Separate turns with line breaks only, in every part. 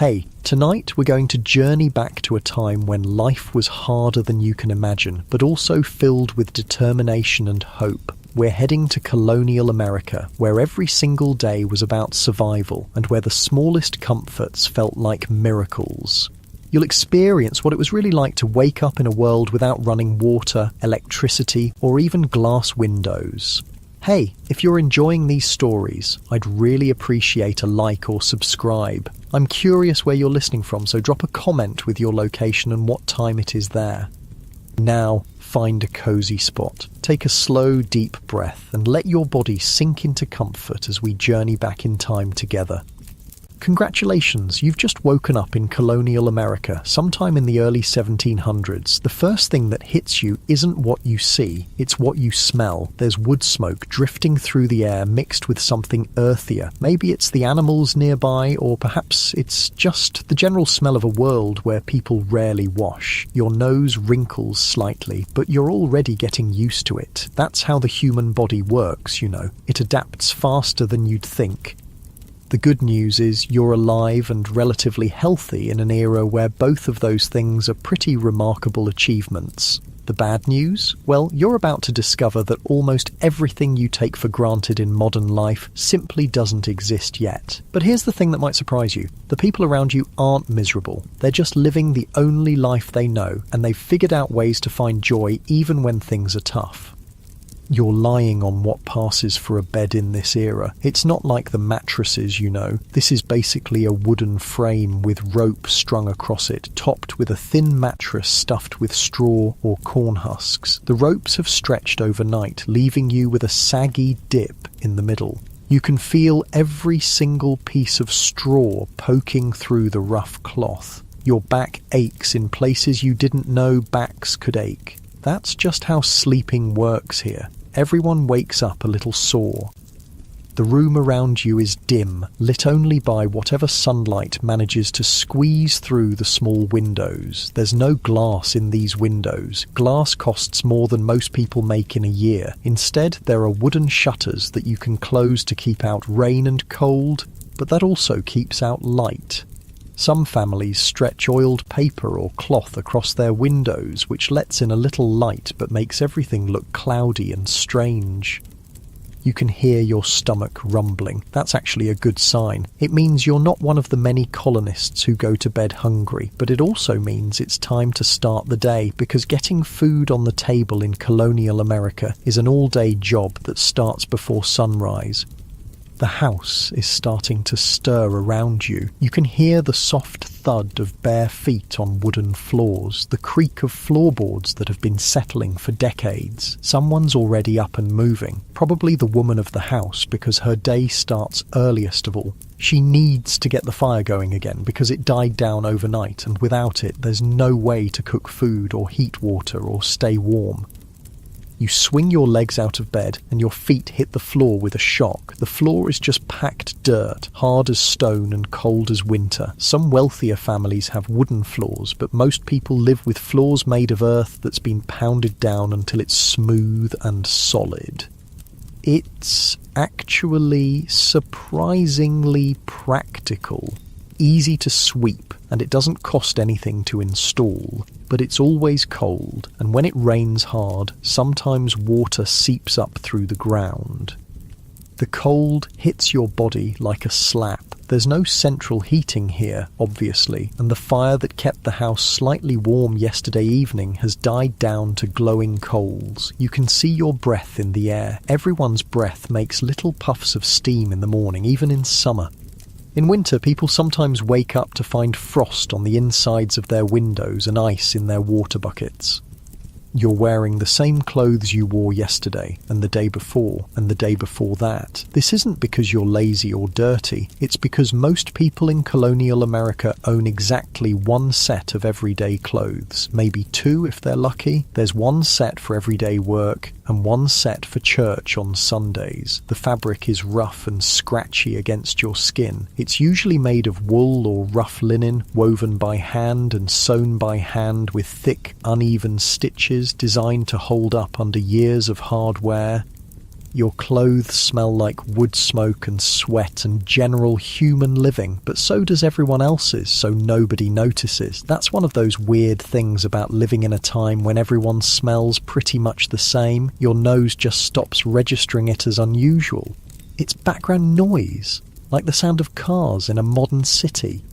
Hey, tonight we're going to journey back to a time when life was harder than you can imagine, but also filled with determination and hope. We're heading to Colonial America, where every single day was about survival and where the smallest comforts felt like miracles. You'll experience what it was really like to wake up in a world without running water, electricity, or even glass windows. Hey, if you're enjoying these stories, I'd really appreciate a like or subscribe. I'm curious where you're listening from, so drop a comment with your location and what time it is there. Now, find a cozy spot. Take a slow, deep breath and let your body sink into comfort as we journey back in time together. Congratulations, you've just woken up in Colonial America, sometime in the early 1700s. The first thing that hits you isn't what you see, it's what you smell. There's wood smoke drifting through the air mixed with something earthier. Maybe it's the animals nearby, or perhaps it's just the general smell of a world where people rarely wash. Your nose wrinkles slightly, but you're already getting used to it. That's how the human body works, you know. It adapts faster than you'd think. The good news is you're alive and relatively healthy in an era where both of those things are pretty remarkable achievements. The bad news? Well, you're about to discover that almost everything you take for granted in modern life simply doesn't exist yet. But here's the thing that might surprise you. The people around you aren't miserable. They're just living the only life they know, and they've figured out ways to find joy even when things are tough. You're lying on what passes for a bed in this era. It's not like the mattresses, you know. This is basically a wooden frame with rope strung across it, topped with a thin mattress stuffed with straw or corn husks. The ropes have stretched overnight, leaving you with a saggy dip in the middle. You can feel every single piece of straw poking through the rough cloth. Your back aches in places you didn't know backs could ache. That's just how sleeping works here. Everyone wakes up a little sore. The room around you is dim, lit only by whatever sunlight manages to squeeze through the small windows. There's no glass in these windows. Glass costs more than most people make in a year. Instead, there are wooden shutters that you can close to keep out rain and cold, but that also keeps out light. Some families stretch oiled paper or cloth across their windows, which lets in a little light but makes everything look cloudy and strange. You can hear your stomach rumbling. That's actually a good sign. It means you're not one of the many colonists who go to bed hungry, but it also means it's time to start the day, because getting food on the table in Colonial America is an all-day job that starts before sunrise. The house is starting to stir around you. You can hear the soft thud of bare feet on wooden floors, the creak of floorboards that have been settling for decades. Someone's already up and moving, probably the woman of the house, because her day starts earliest of all. She needs to get the fire going again because it died down overnight, and without it there's no way to cook food or heat water or stay warm. You swing your legs out of bed and your feet hit the floor with a shock. The floor is just packed dirt, hard as stone and cold as winter. Some wealthier families have wooden floors, but most people live with floors made of earth that's been pounded down until it's smooth and solid. It's actually surprisingly practical. Easy to sweep, and it doesn't cost anything to install, but it's always cold, and when it rains hard, sometimes water seeps up through the ground. The cold hits your body like a slap. There's no central heating here, obviously, and the fire that kept the house slightly warm yesterday evening has died down to glowing coals. You can see your breath in the air. Everyone's breath makes little puffs of steam in the morning, even in summer. In winter, people sometimes wake up to find frost on the insides of their windows and ice in their water buckets. You're wearing the same clothes you wore yesterday, and the day before, and the day before that. This isn't because you're lazy or dirty, it's because most people in Colonial America own exactly one set of everyday clothes, maybe two if they're lucky. There's one set for everyday work, and one set for church on Sundays. The fabric is rough and scratchy against your skin. It's usually made of wool or rough linen, woven by hand and sewn by hand with thick, uneven stitches designed to hold up under years of hard wear. Your clothes smell like wood smoke and sweat and general human living, but so does everyone else's, so nobody notices. That's one of those weird things about living in a time when everyone smells pretty much the same. Your nose just stops registering it as unusual. It's background noise, like the sound of cars in a modern city.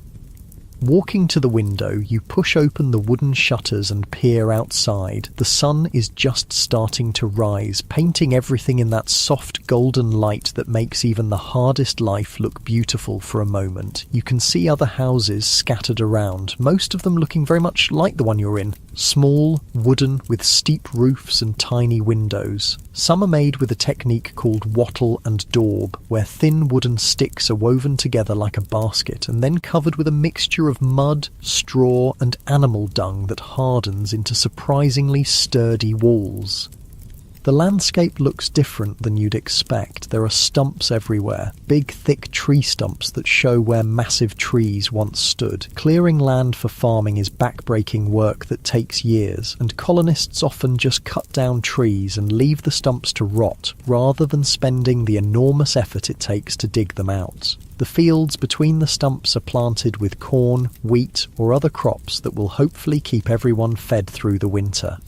Walking to the window, you push open the wooden shutters and peer outside. The sun is just starting to rise, painting everything in that soft golden light that makes even the hardest life look beautiful for a moment. You can see other houses scattered around, most of them looking very much like the one you're in. Small, wooden, with steep roofs and tiny windows. Some are made with a technique called wattle and daub, where thin wooden sticks are woven together like a basket and then covered with a mixture of mud, straw and animal dung that hardens into surprisingly sturdy walls. The landscape looks different than you'd expect. There are stumps everywhere, big thick tree stumps that show where massive trees once stood. Clearing land for farming is back-breaking work that takes years, and colonists often just cut down trees and leave the stumps to rot, rather than spending the enormous effort it takes to dig them out. The fields between the stumps are planted with corn, wheat or other crops that will hopefully keep everyone fed through the winter.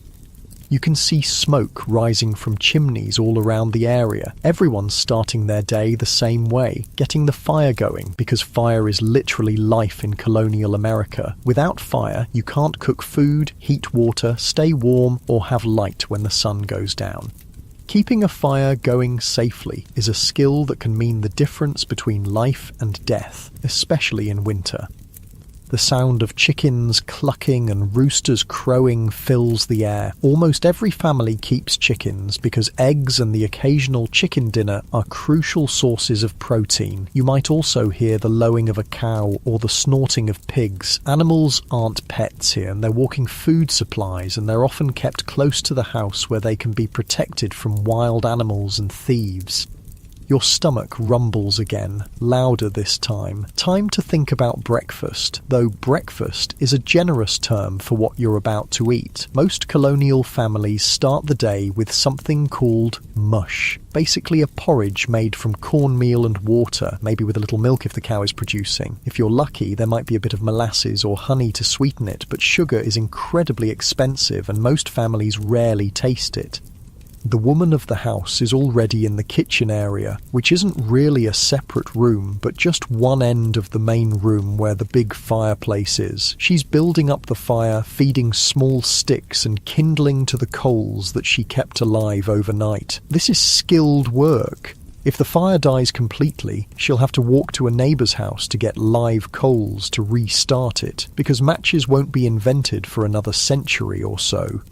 You can see smoke rising from chimneys all around the area. Everyone's starting their day the same way, getting the fire going, because fire is literally life in colonial America. Without fire, you can't cook food, heat water, stay warm, or have light when the sun goes down. Keeping a fire going safely is a skill that can mean the difference between life and death, especially in winter. The sound of chickens clucking and roosters crowing fills the air. Almost every family keeps chickens because eggs and the occasional chicken dinner are crucial sources of protein. You might also hear the lowing of a cow or the snorting of pigs. Animals aren't pets here, and they're walking food supplies, and they're often kept close to the house where they can be protected from wild animals and thieves. Your stomach rumbles again, louder this time. Time to think about breakfast, though breakfast is a generous term for what you're about to eat. Most colonial families start the day with something called mush, basically a porridge made from cornmeal and water, maybe with a little milk if the cow is producing. If you're lucky, there might be a bit of molasses or honey to sweeten it, but sugar is incredibly expensive and most families rarely taste it. The woman of the house is already in the kitchen area, which isn't really a separate room, but just one end of the main room where the big fireplace is. She's building up the fire, feeding small sticks and kindling to the coals that she kept alive overnight. This is skilled work. If the fire dies completely, she'll have to walk to a neighbour's house to get live coals to restart it, because matches won't be invented for another century or so.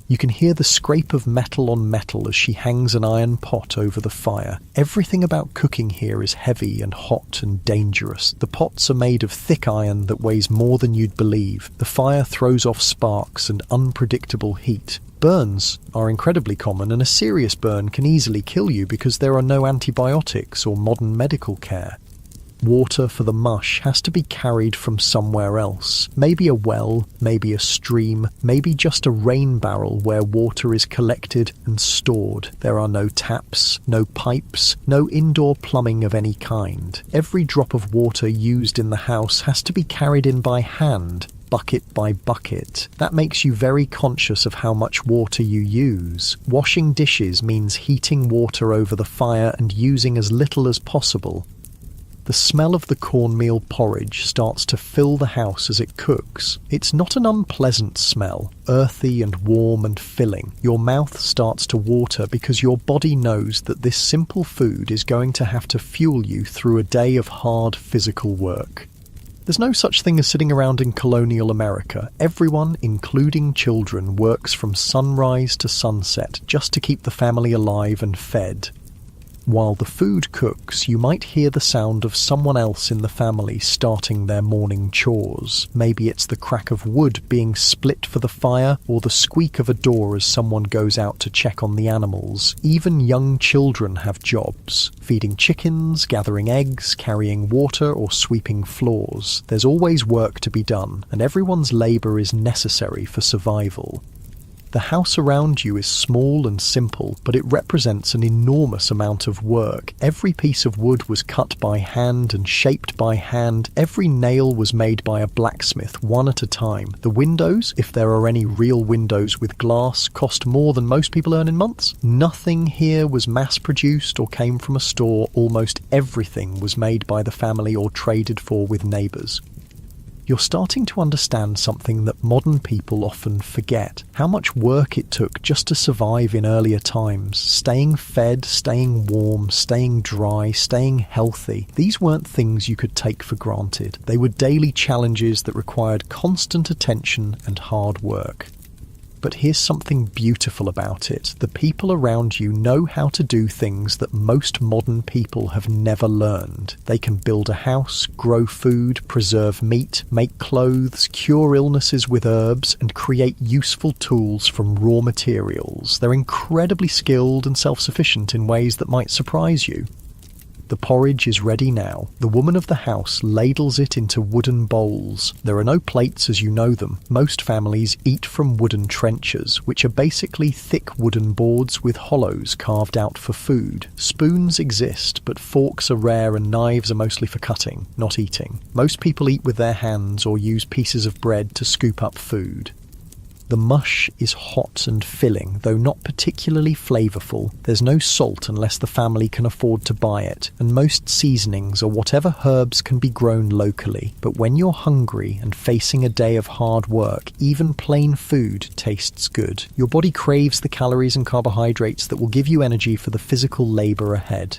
You can hear the scrape of metal on metal as she hangs an iron pot over the fire. Everything about cooking here is heavy and hot and dangerous. The pots are made of thick iron that weighs more than you'd believe. The fire throws off sparks and unpredictable heat. Burns are incredibly common, and a serious burn can easily kill you because there are no antibiotics or modern medical care. Water for the mush has to be carried from somewhere else. Maybe a well, maybe a stream, maybe just a rain barrel where water is collected and stored. There are no taps, no pipes, no indoor plumbing of any kind. Every drop of water used in the house has to be carried in by hand, bucket by bucket. That makes you very conscious of how much water you use. Washing dishes means heating water over the fire and using as little as possible. The smell of the cornmeal porridge starts to fill the house as it cooks. It's not an unpleasant smell, earthy and warm and filling. Your mouth starts to water because your body knows that this simple food is going to have to fuel you through a day of hard physical work. There's no such thing as sitting around in colonial America. Everyone, including children, works from sunrise to sunset just to keep the family alive and fed. While the food cooks, you might hear the sound of someone else in the family starting their morning chores. Maybe it's the crack of wood being split for the fire, or the squeak of a door as someone goes out to check on the animals. Even young children have jobs: feeding chickens, gathering eggs, carrying water, or sweeping floors. There's always work to be done, and everyone's labour is necessary for survival. The house around you is small and simple, but it represents an enormous amount of work. Every piece of wood was cut by hand and shaped by hand. Every nail was made by a blacksmith, one at a time. The windows, if there are any real windows with glass, cost more than most people earn in months. Nothing here was mass-produced or came from a store. Almost everything was made by the family or traded for with neighbours. You're starting to understand something that modern people often forget. How much work it took just to survive in earlier times. Staying fed, staying warm, staying dry, staying healthy. These weren't things you could take for granted. They were daily challenges that required constant attention and hard work. But here's something beautiful about it. The people around you know how to do things that most modern people have never learned. They can build a house, grow food, preserve meat, make clothes, cure illnesses with herbs, and create useful tools from raw materials. They're incredibly skilled and self-sufficient in ways that might surprise you. The porridge is ready now. The woman of the house ladles it into wooden bowls. There are no plates as you know them. Most families eat from wooden trenchers, which are basically thick wooden boards with hollows carved out for food. Spoons exist, but forks are rare and knives are mostly for cutting, not eating. Most people eat with their hands or use pieces of bread to scoop up food. The mush is hot and filling, though not particularly flavourful. There's no salt unless the family can afford to buy it, and most seasonings or whatever herbs can be grown locally. But when you're hungry and facing a day of hard work, even plain food tastes good. Your body craves the calories and carbohydrates that will give you energy for the physical labour ahead.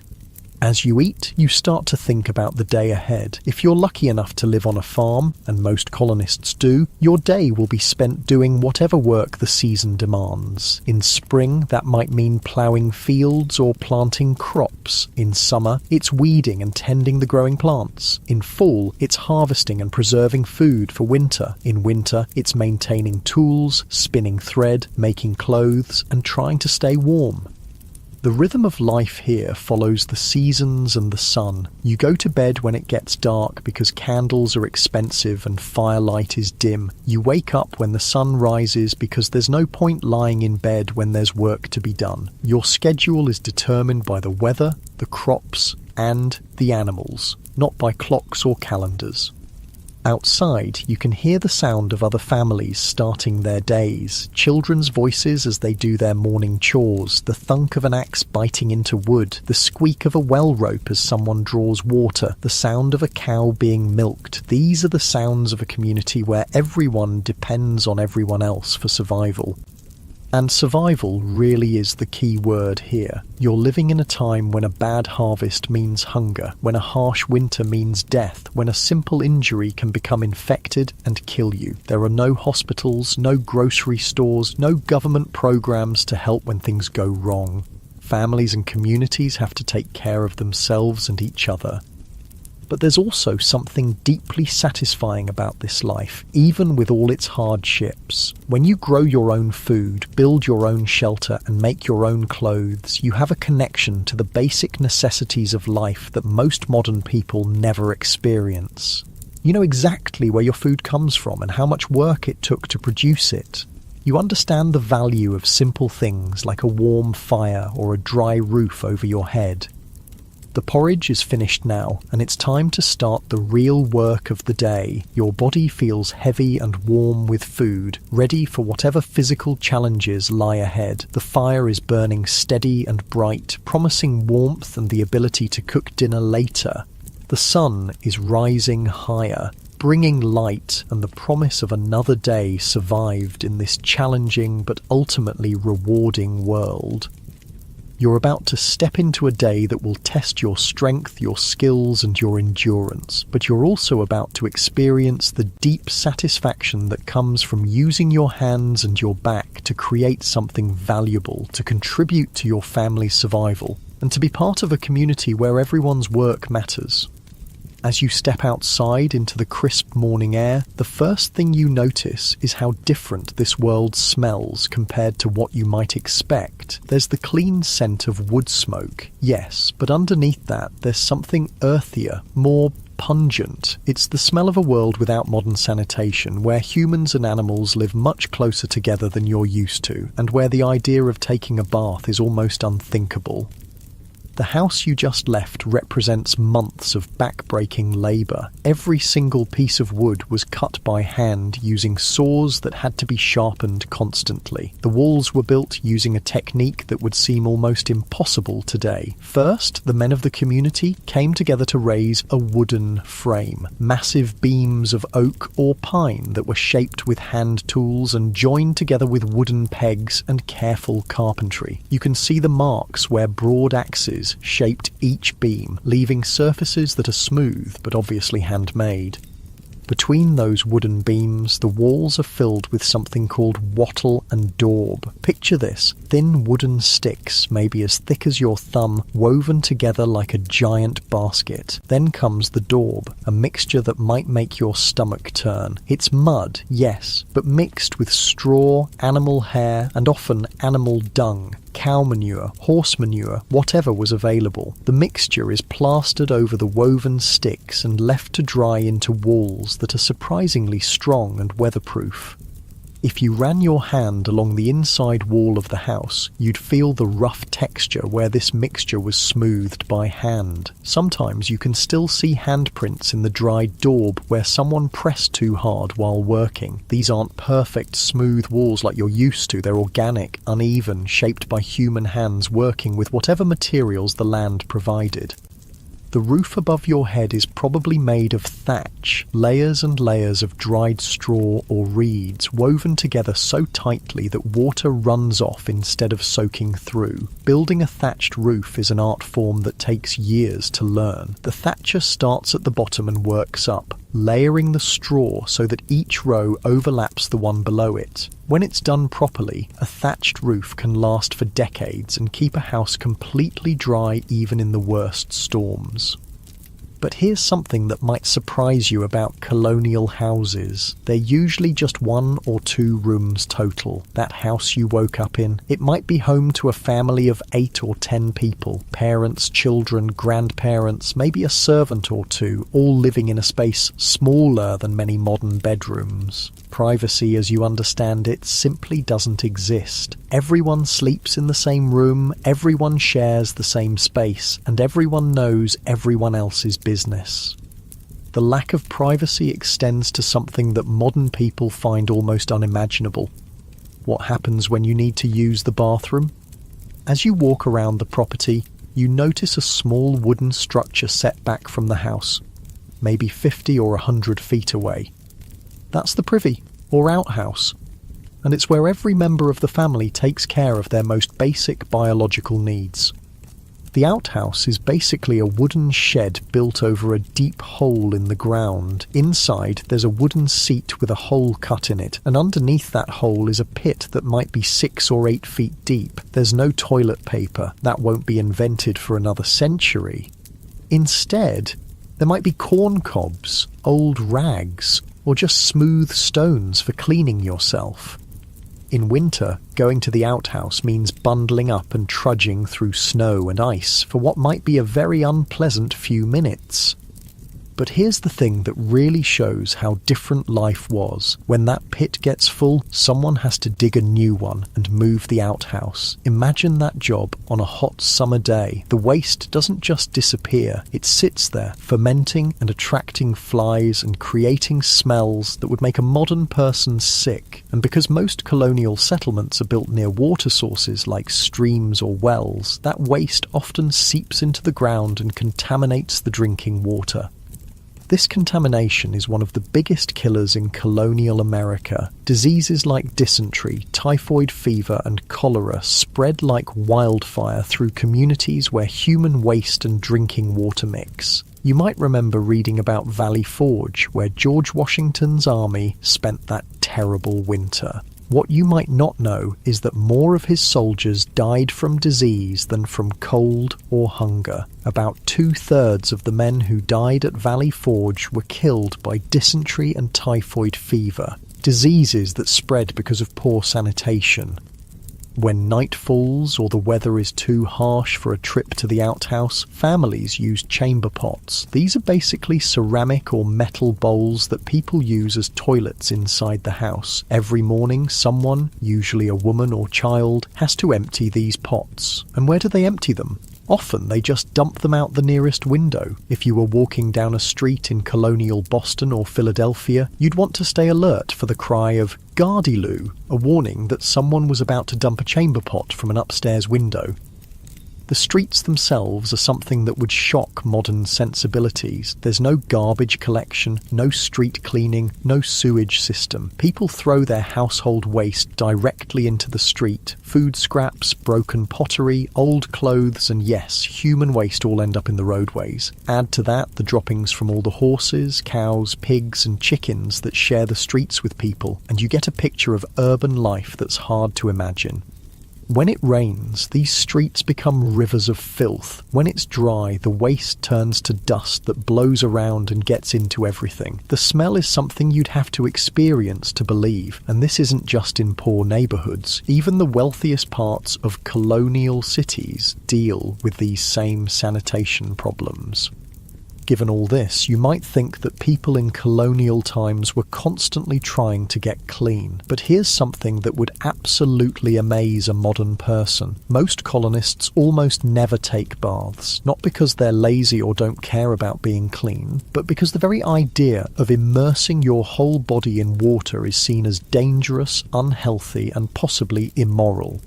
As you eat, you start to think about the day ahead. If you're lucky enough to live on a farm, and most colonists do, your day will be spent doing whatever work the season demands. In spring, that might mean ploughing fields or planting crops. In summer, it's weeding and tending the growing plants. In fall, it's harvesting and preserving food for winter. In winter, it's maintaining tools, spinning thread, making clothes, and trying to stay warm. The rhythm of life here follows the seasons and the sun. You go to bed when it gets dark because candles are expensive and firelight is dim. You wake up when the sun rises because there's no point lying in bed when there's work to be done. Your schedule is determined by the weather, the crops, and the animals, not by clocks or calendars. Outside, you can hear the sound of other families starting their days, children's voices as they do their morning chores, the thunk of an axe biting into wood, the squeak of a well rope as someone draws water, the sound of a cow being milked. These are the sounds of a community where everyone depends on everyone else for survival. And survival really is the key word here. You're living in a time when a bad harvest means hunger, when a harsh winter means death, when a simple injury can become infected and kill you. There are no hospitals, no grocery stores, no government programs to help when things go wrong. Families and communities have to take care of themselves and each other. But there's also something deeply satisfying about this life, even with all its hardships. When you grow your own food, build your own shelter, and make your own clothes, you have a connection to the basic necessities of life that most modern people never experience. You know exactly where your food comes from and how much work it took to produce it. You understand the value of simple things like a warm fire or a dry roof over your head. The porridge is finished now, and it's time to start the real work of the day. Your body feels heavy and warm with food, ready for whatever physical challenges lie ahead. The fire is burning steady and bright, promising warmth and the ability to cook dinner later. The sun is rising higher, bringing light and the promise of another day survived in this challenging but ultimately rewarding world. You're about to step into a day that will test your strength, your skills, and your endurance, but you're also about to experience the deep satisfaction that comes from using your hands and your back to create something valuable, to contribute to your family's survival, and to be part of a community where everyone's work matters. As you step outside into the crisp morning air, the first thing you notice is how different this world smells compared to what you might expect. There's the clean scent of wood smoke, yes, but underneath that there's something earthier, more pungent. It's the smell of a world without modern sanitation, where humans and animals live much closer together than you're used to, and where the idea of taking a bath is almost unthinkable. The house you just left represents months of back-breaking labour. Every single piece of wood was cut by hand using saws that had to be sharpened constantly. The walls were built using a technique that would seem almost impossible today. First, the men of the community came together to raise a wooden frame. Massive beams of oak or pine that were shaped with hand tools and joined together with wooden pegs and careful carpentry. You can see the marks where broad axes shaped each beam, leaving surfaces that are smooth but obviously handmade. Between those wooden beams, the walls are filled with something called wattle and daub. Picture this: thin wooden sticks, maybe as thick as your thumb, woven together like a giant basket. Then comes the daub, a mixture that might make your stomach turn. It's mud, yes, but mixed with straw, animal hair, and often animal dung. Cow manure, horse manure, whatever was available. The mixture is plastered over the woven sticks and left to dry into walls that are surprisingly strong and weatherproof. If you ran your hand along the inside wall of the house, you'd feel the rough texture where this mixture was smoothed by hand. Sometimes you can still see handprints in the dried daub where someone pressed too hard while working. These aren't perfect, smooth walls like you're used to. They're organic, uneven, shaped by human hands working with whatever materials the land provided. The roof above your head is probably made of thatch, layers and layers of dried straw or reeds woven together so tightly that water runs off instead of soaking through. Building a thatched roof is an art form that takes years to learn. The thatcher starts at the bottom and works up, layering the straw so that each row overlaps the one below it. When it's done properly, a thatched roof can last for decades and keep a house completely dry even in the worst storms. But here's something that might surprise you about colonial houses. They're usually just 1 or 2 rooms total. That house you woke up in, it might be home to a family of 8 or 10 people. Parents, children, grandparents, maybe a servant or 2, all living in a space smaller than many modern bedrooms. Privacy as you understand it simply doesn't exist. Everyone sleeps in the same room, everyone shares the same space, and everyone knows everyone else's business. The lack of privacy extends to something that modern people find almost unimaginable. What happens when you need to use the bathroom? As you walk around the property, you notice a small wooden structure set back from the house, maybe 50 or 100 feet away. That's the privy, or outhouse, and it's where every member of the family takes care of their most basic biological needs. The outhouse is basically a wooden shed built over a deep hole in the ground. Inside, there's a wooden seat with a hole cut in it, and underneath that hole is a pit that might be 6 or 8 feet deep. There's no toilet paper. That won't be invented for another century. Instead, there might be corn cobs, old rags, or just smooth stones for cleaning yourself. In winter, going to the outhouse means bundling up and trudging through snow and ice for what might be a very unpleasant few minutes. But here's the thing that really shows how different life was. When that pit gets full, someone has to dig a new one and move the outhouse. Imagine that job on a hot summer day. The waste doesn't just disappear, it sits there, fermenting and attracting flies and creating smells that would make a modern person sick. And because most colonial settlements are built near water sources like streams or wells, that waste often seeps into the ground and contaminates the drinking water. This contamination is one of the biggest killers in colonial America. Diseases like dysentery, typhoid fever, and cholera spread like wildfire through communities where human waste and drinking water mix. You might remember reading about Valley Forge, where George Washington's army spent that terrible winter. What you might not know is that more of his soldiers died from disease than from cold or hunger. About 2/3 of the men who died at Valley Forge were killed by dysentery and typhoid fever, diseases that spread because of poor sanitation. When night falls or the weather is too harsh for a trip to the outhouse, families use chamber pots. These are basically ceramic or metal bowls that people use as toilets inside the house. Every morning, someone, usually a woman or child, has to empty these pots. And where do they empty them? Often they just dump them out the nearest window. If you were walking down a street in colonial Boston or Philadelphia, you'd want to stay alert for the cry of "Gardyloo," a warning that someone was about to dump a chamber pot from an upstairs window. The streets themselves are something that would shock modern sensibilities. There's no garbage collection, no street cleaning, no sewage system. People throw their household waste directly into the street. Food scraps, broken pottery, old clothes, and yes, human waste all end up in the roadways. Add to that the droppings from all the horses, cows, pigs, and chickens that share the streets with people, and you get a picture of urban life that's hard to imagine. When it rains, these streets become rivers of filth. When it's dry, the waste turns to dust that blows around and gets into everything. The smell is something you'd have to experience to believe, and this isn't just in poor neighbourhoods. Even the wealthiest parts of colonial cities deal with these same sanitation problems. Given all this, you might think that people in colonial times were constantly trying to get clean. But here's something that would absolutely amaze a modern person. Most colonists almost never take baths, not because they're lazy or don't care about being clean, but because the very idea of immersing your whole body in water is seen as dangerous, unhealthy, and possibly immoral.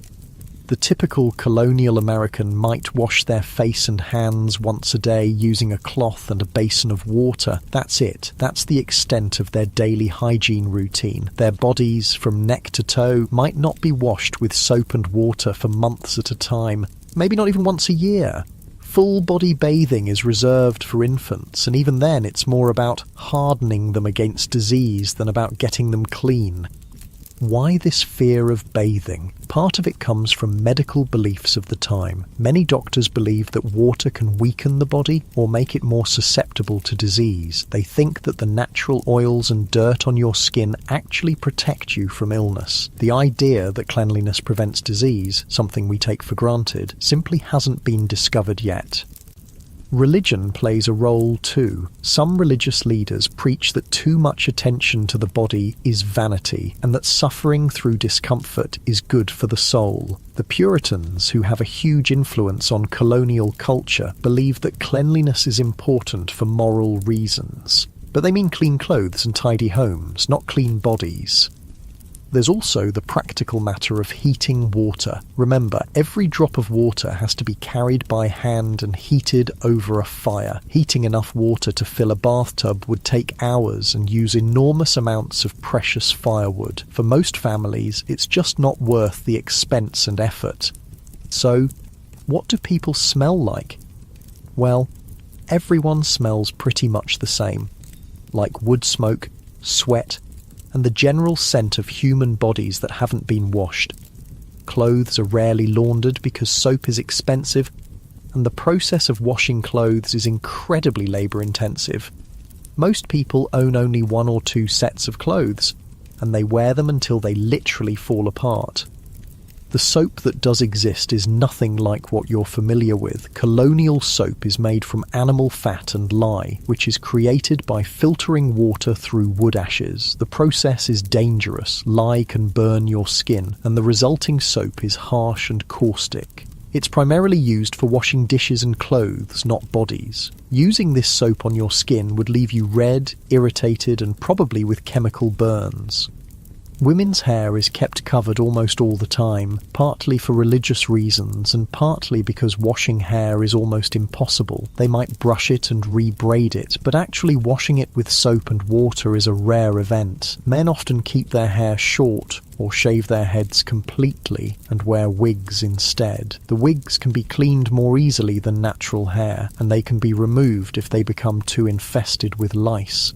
The typical colonial American might wash their face and hands once a day using a cloth and a basin of water. That's it. That's the extent of their daily hygiene routine. Their bodies, from neck to toe, might not be washed with soap and water for months at a time, maybe not even once a year. Full body bathing is reserved for infants, and even then it's more about hardening them against disease than about getting them clean. Why this fear of bathing? Part of it comes from medical beliefs of the time. Many doctors believe that water can weaken the body or make it more susceptible to disease. They think that the natural oils and dirt on your skin actually protect you from illness. The idea that cleanliness prevents disease, something we take for granted, simply hasn't been discovered yet. Religion plays a role too. Some religious leaders preach that too much attention to the body is vanity, and that suffering through discomfort is good for the soul. The Puritans, who have a huge influence on colonial culture, believe that cleanliness is important for moral reasons. But they mean clean clothes and tidy homes, not clean bodies. There's also the practical matter of heating water. Remember, every drop of water has to be carried by hand and heated over a fire. Heating enough water to fill a bathtub would take hours and use enormous amounts of precious firewood. For most families, it's just not worth the expense and effort. So, what do people smell like? Well, everyone smells pretty much the same. Like wood smoke, sweat, and the general scent of human bodies that haven't been washed. Clothes are rarely laundered because soap is expensive, and the process of washing clothes is incredibly labour-intensive. Most people own only 1 or 2 sets of clothes, and they wear them until they literally fall apart. The soap that does exist is nothing like what you're familiar with. Colonial soap is made from animal fat and lye, which is created by filtering water through wood ashes. The process is dangerous. Lye can burn your skin, and the resulting soap is harsh and caustic. It's primarily used for washing dishes and clothes, not bodies. Using this soap on your skin would leave you red, irritated, and probably with chemical burns. Women's hair is kept covered almost all the time, partly for religious reasons and partly because washing hair is almost impossible. They might brush it and re-braid it, but actually washing it with soap and water is a rare event. Men often keep their hair short or shave their heads completely and wear wigs instead. The wigs can be cleaned more easily than natural hair, and they can be removed if they become too infested with lice.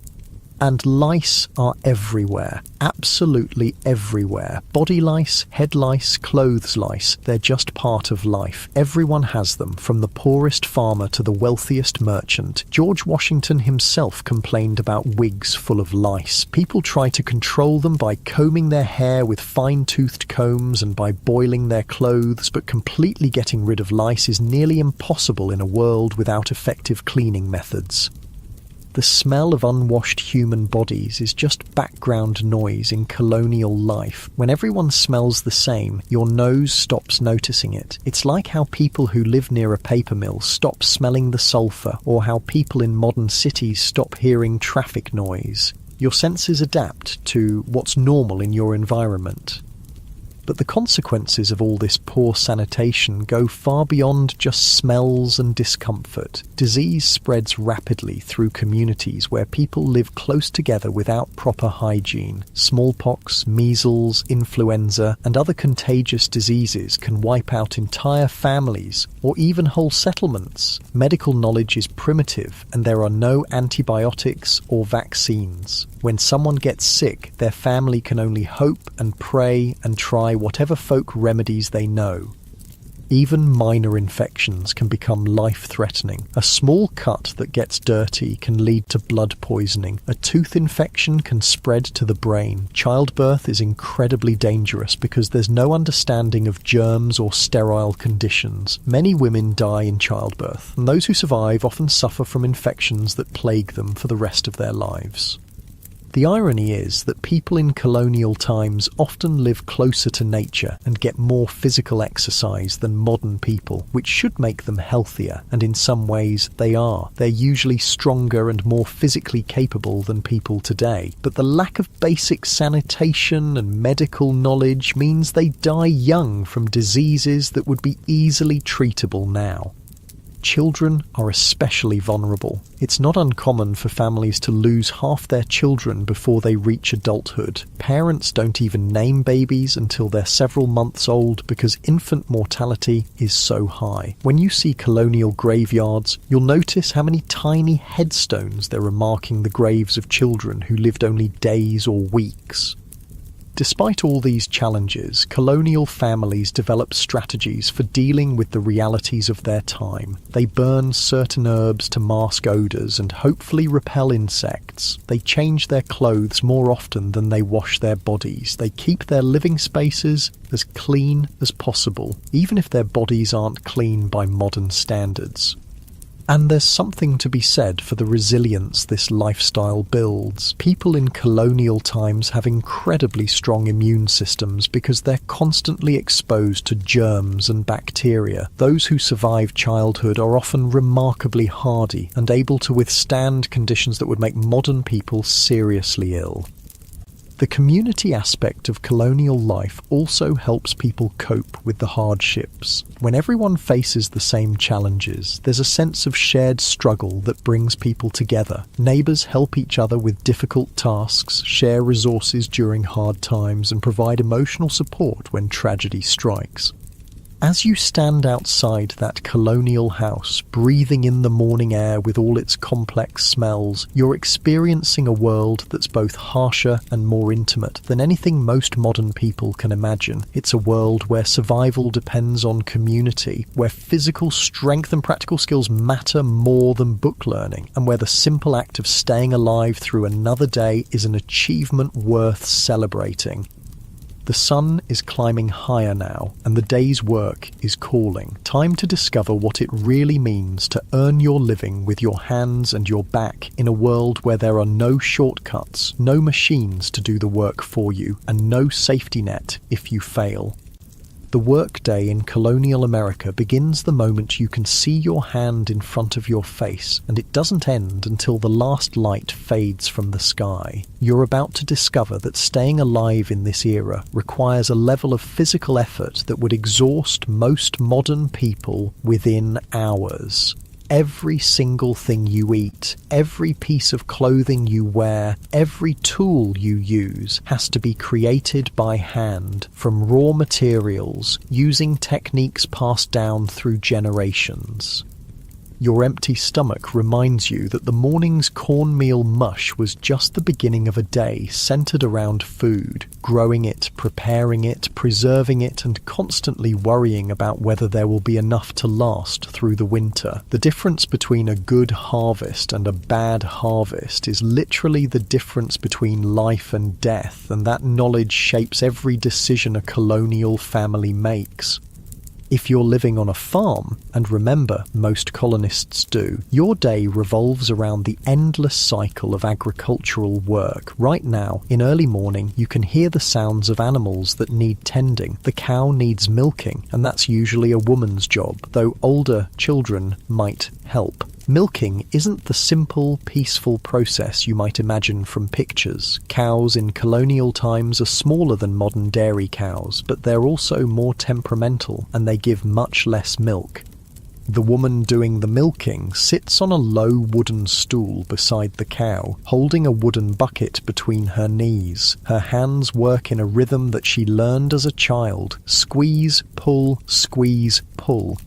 And lice are everywhere, absolutely everywhere. Body lice, head lice, clothes lice, they're just part of life. Everyone has them, from the poorest farmer to the wealthiest merchant. George Washington himself complained about wigs full of lice. People try to control them by combing their hair with fine-toothed combs and by boiling their clothes, but completely getting rid of lice is nearly impossible in a world without effective cleaning methods. The smell of unwashed human bodies is just background noise in colonial life. When everyone smells the same, your nose stops noticing it. It's like how people who live near a paper mill stop smelling the sulphur, or how people in modern cities stop hearing traffic noise. Your senses adapt to what's normal in your environment. But the consequences of all this poor sanitation go far beyond just smells and discomfort. Disease spreads rapidly through communities where people live close together without proper hygiene. Smallpox, measles, influenza, and other contagious diseases can wipe out entire families or even whole settlements. Medical knowledge is primitive, and there are no antibiotics or vaccines. When someone gets sick, their family can only hope and pray and try whatever folk remedies they know. Even minor infections can become life-threatening. A small cut that gets dirty can lead to blood poisoning. A tooth infection can spread to the brain. Childbirth is incredibly dangerous because there's no understanding of germs or sterile conditions. Many women die in childbirth, and those who survive often suffer from infections that plague them for the rest of their lives. The irony is that people in colonial times often live closer to nature and get more physical exercise than modern people, which should make them healthier, and in some ways they are. They're usually stronger and more physically capable than people today. But the lack of basic sanitation and medical knowledge means they die young from diseases that would be easily treatable now. Children are especially vulnerable. It's not uncommon for families to lose half their children before they reach adulthood. Parents don't even name babies until they're several months old because infant mortality is so high. When you see colonial graveyards, you'll notice how many tiny headstones there are marking the graves of children who lived only days or weeks. Despite all these challenges, colonial families develop strategies for dealing with the realities of their time. They burn certain herbs to mask odours and hopefully repel insects. They change their clothes more often than they wash their bodies. They keep their living spaces as clean as possible, even if their bodies aren't clean by modern standards. And there's something to be said for the resilience this lifestyle builds. People in colonial times have incredibly strong immune systems because they're constantly exposed to germs and bacteria. Those who survive childhood are often remarkably hardy and able to withstand conditions that would make modern people seriously ill. The community aspect of colonial life also helps people cope with the hardships. When everyone faces the same challenges, there's a sense of shared struggle that brings people together. Neighbours help each other with difficult tasks, share resources during hard times, and provide emotional support when tragedy strikes. As you stand outside that colonial house, breathing in the morning air with all its complex smells, you're experiencing a world that's both harsher and more intimate than anything most modern people can imagine. It's a world where survival depends on community, where physical strength and practical skills matter more than book learning, and where the simple act of staying alive through another day is an achievement worth celebrating. The sun is climbing higher now, and the day's work is calling. Time to discover what it really means to earn your living with your hands and your back in a world where there are no shortcuts, no machines to do the work for you, and no safety net if you fail. The workday in colonial America begins the moment you can see your hand in front of your face, and it doesn't end until the last light fades from the sky. You're about to discover that staying alive in this era requires a level of physical effort that would exhaust most modern people within hours. Every single thing you eat, every piece of clothing you wear, every tool you use has to be created by hand from raw materials using techniques passed down through generations. Your empty stomach reminds you that the morning's cornmeal mush was just the beginning of a day centered around food, growing it, preparing it, preserving it, and constantly worrying about whether there will be enough to last through the winter. The difference between a good harvest and a bad harvest is literally the difference between life and death, and that knowledge shapes every decision a colonial family makes. If you're living on a farm, and remember, most colonists do, your day revolves around the endless cycle of agricultural work. Right now, in early morning, you can hear the sounds of animals that need tending. The cow needs milking, and that's usually a woman's job, though older children might help. Milking isn't the simple, peaceful process you might imagine from pictures. Cows in colonial times are smaller than modern dairy cows, but they're also more temperamental, and they give much less milk. The woman doing the milking sits on a low wooden stool beside the cow, holding a wooden bucket between her knees. Her hands work in a rhythm that she learned as a child: squeeze, pull,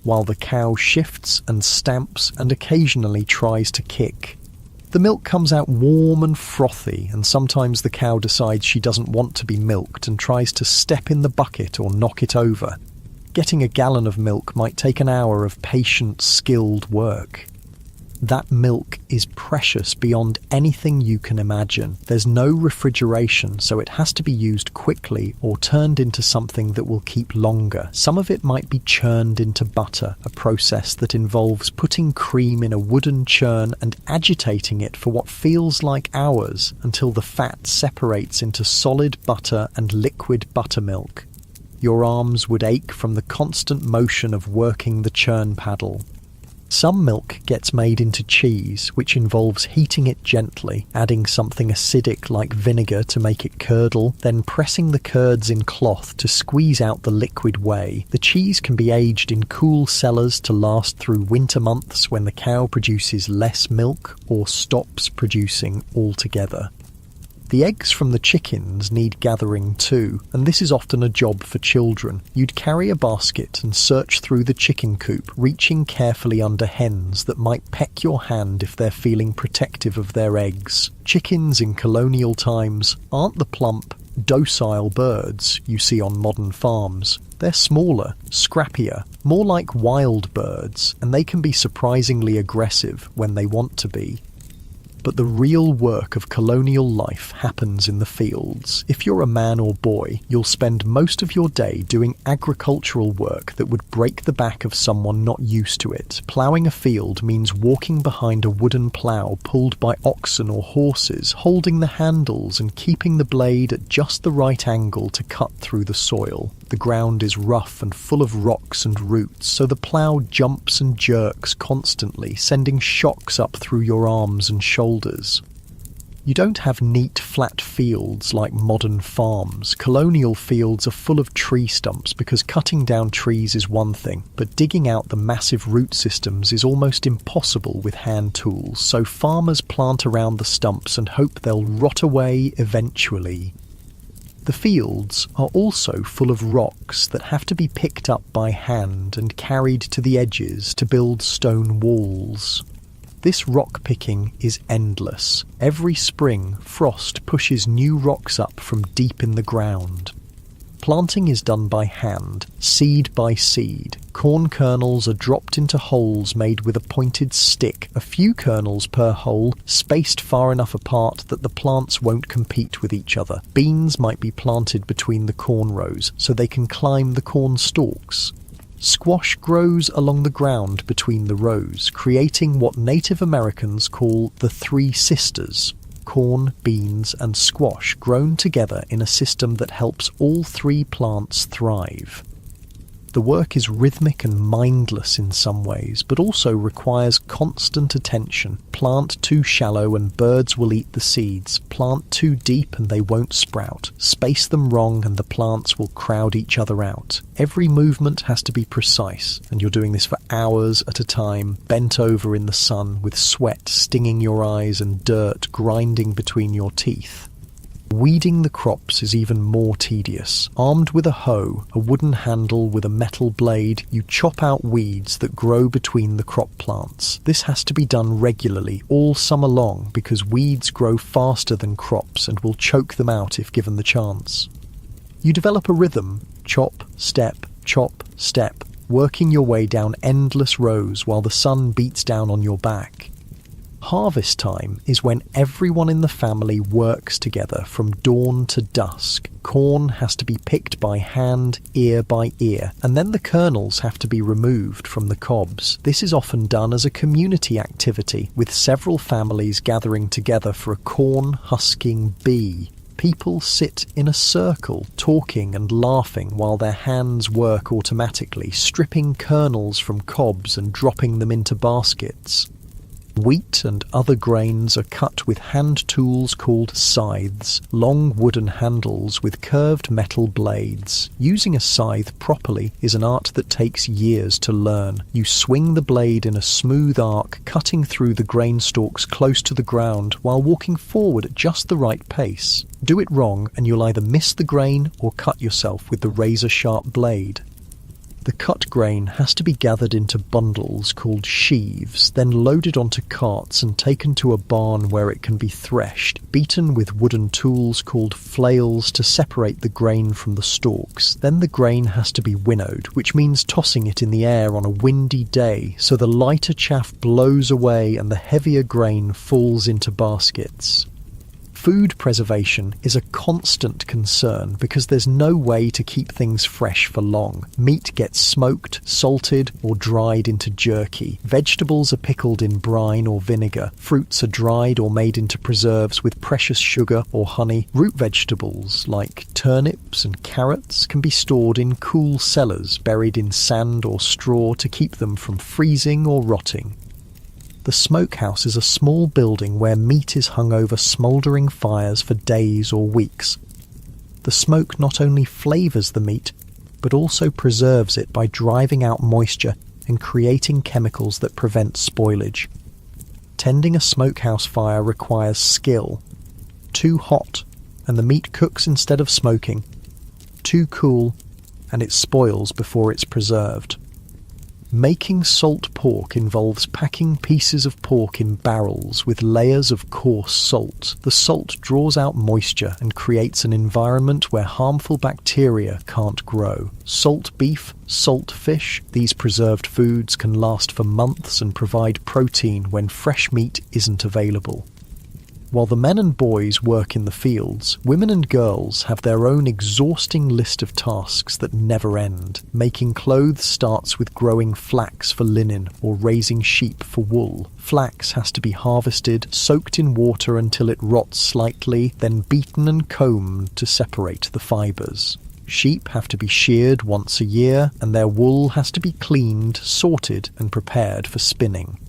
while the cow shifts and stamps and occasionally tries to kick. The milk comes out warm and frothy, and sometimes the cow decides she doesn't want to be milked and tries to step in the bucket or knock it over. Getting a gallon of milk might take an hour of patient, skilled work. That milk is precious beyond anything you can imagine. There's no refrigeration, so it has to be used quickly or turned into something that will keep longer. Some of it might be churned into butter, a process that involves putting cream in a wooden churn and agitating it for what feels like hours until the fat separates into solid butter and liquid buttermilk. Your arms would ache from the constant motion of working the churn paddle. Some milk gets made into cheese, which involves heating it gently, adding something acidic like vinegar to make it curdle, then pressing the curds in cloth to squeeze out the liquid whey. The cheese can be aged in cool cellars to last through winter months when the cow produces less milk or stops producing altogether. The eggs from the chickens need gathering too, and this is often a job for children. You'd carry a basket and search through the chicken coop, reaching carefully under hens that might peck your hand if they're feeling protective of their eggs. Chickens in colonial times aren't the plump, docile birds you see on modern farms. They're smaller, scrappier, more like wild birds, and they can be surprisingly aggressive when they want to be. But the real work of colonial life happens in the fields. If you're a man or boy, you'll spend most of your day doing agricultural work that would break the back of someone not used to it. Ploughing a field means walking behind a wooden plough pulled by oxen or horses, holding the handles and keeping the blade at just the right angle to cut through the soil. The ground is rough and full of rocks and roots, so the plough jumps and jerks constantly, sending shocks up through your arms and shoulders. You don't have neat, flat fields like modern farms. Colonial fields are full of tree stumps because cutting down trees is one thing, but digging out the massive root systems is almost impossible with hand tools, so farmers plant around the stumps and hope they'll rot away eventually. The fields are also full of rocks that have to be picked up by hand and carried to the edges to build stone walls. This rock picking is endless. Every spring, frost pushes new rocks up from deep in the ground. Planting is done by hand, seed by seed. Corn kernels are dropped into holes made with a pointed stick, a few kernels per hole, spaced far enough apart that the plants won't compete with each other. Beans might be planted between the corn rows so they can climb the corn stalks. Squash grows along the ground between the rows, creating what Native Americans call the three sisters. Corn, beans, and squash grown together in a system that helps all three plants thrive. The work is rhythmic and mindless in some ways, but also requires constant attention. Plant too shallow and birds will eat the seeds. Plant too deep and they won't sprout. Space them wrong and the plants will crowd each other out. Every movement has to be precise, and you're doing this for hours at a time, bent over in the sun with sweat stinging your eyes and dirt grinding between your teeth. Weeding the crops is even more tedious. Armed with a hoe, a wooden handle with a metal blade, you chop out weeds that grow between the crop plants. This has to be done regularly, all summer long, because weeds grow faster than crops and will choke them out if given the chance. You develop a rhythm: chop, step, working your way down endless rows while the sun beats down on your back. Harvest time is when everyone in the family works together from dawn to dusk. Corn has to be picked by hand, ear by ear, and then the kernels have to be removed from the cobs. This is often done as a community activity, with several families gathering together for a corn husking bee. People sit in a circle, talking and laughing while their hands work automatically, stripping kernels from cobs and dropping them into baskets. Wheat and other grains are cut with hand tools called scythes, long wooden handles with curved metal blades. Using a scythe properly is an art that takes years to learn. You swing the blade in a smooth arc, cutting through the grain stalks close to the ground while walking forward at just the right pace. Do it wrong and you'll either miss the grain or cut yourself with the razor-sharp blade. The cut grain has to be gathered into bundles called sheaves, then loaded onto carts and taken to a barn where it can be threshed, beaten with wooden tools called flails to separate the grain from the stalks. Then the grain has to be winnowed, which means tossing it in the air on a windy day so the lighter chaff blows away and the heavier grain falls into baskets. Food preservation is a constant concern because there's no way to keep things fresh for long. Meat gets smoked, salted, or dried into jerky. Vegetables are pickled in brine or vinegar. Fruits are dried or made into preserves with precious sugar or honey. Root vegetables, like turnips and carrots, can be stored in cool cellars buried in sand or straw to keep them from freezing or rotting. The smokehouse is a small building where meat is hung over smouldering fires for days or weeks. The smoke not only flavours the meat, but also preserves it by driving out moisture and creating chemicals that prevent spoilage. Tending a smokehouse fire requires skill. Too hot, and the meat cooks instead of smoking. Too cool, and it spoils before it's preserved. Making salt pork involves packing pieces of pork in barrels with layers of coarse salt. The salt draws out moisture and creates an environment where harmful bacteria can't grow. Salt beef, salt fish, these preserved foods can last for months and provide protein when fresh meat isn't available. While the men and boys work in the fields, women and girls have their own exhausting list of tasks that never end. Making clothes starts with growing flax for linen or raising sheep for wool. Flax has to be harvested, soaked in water until it rots slightly, then beaten and combed to separate the fibres. Sheep have to be sheared once a year, and their wool has to be cleaned, sorted, and prepared for spinning.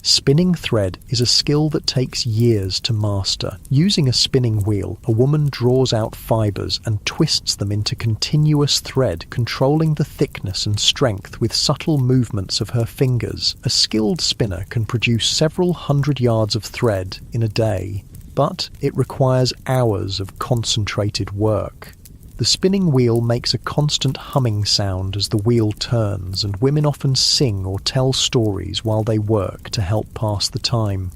Spinning thread is a skill that takes years to master. Using a spinning wheel, a woman draws out fibres and twists them into continuous thread, controlling the thickness and strength with subtle movements of her fingers. A skilled spinner can produce several hundred yards of thread in a day, but it requires hours of concentrated work. The spinning wheel makes a constant humming sound as the wheel turns, and women often sing or tell stories while they work to help pass the time.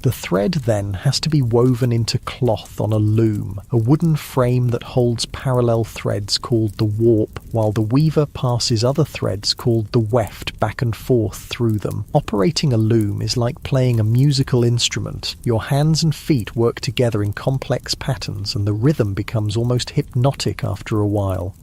The thread then has to be woven into cloth on a loom, a wooden frame that holds parallel threads called the warp, while the weaver passes other threads called the weft back and forth through them. Operating a loom is like playing a musical instrument. Your hands and feet work together in complex patterns, and the rhythm becomes almost hypnotic after a while.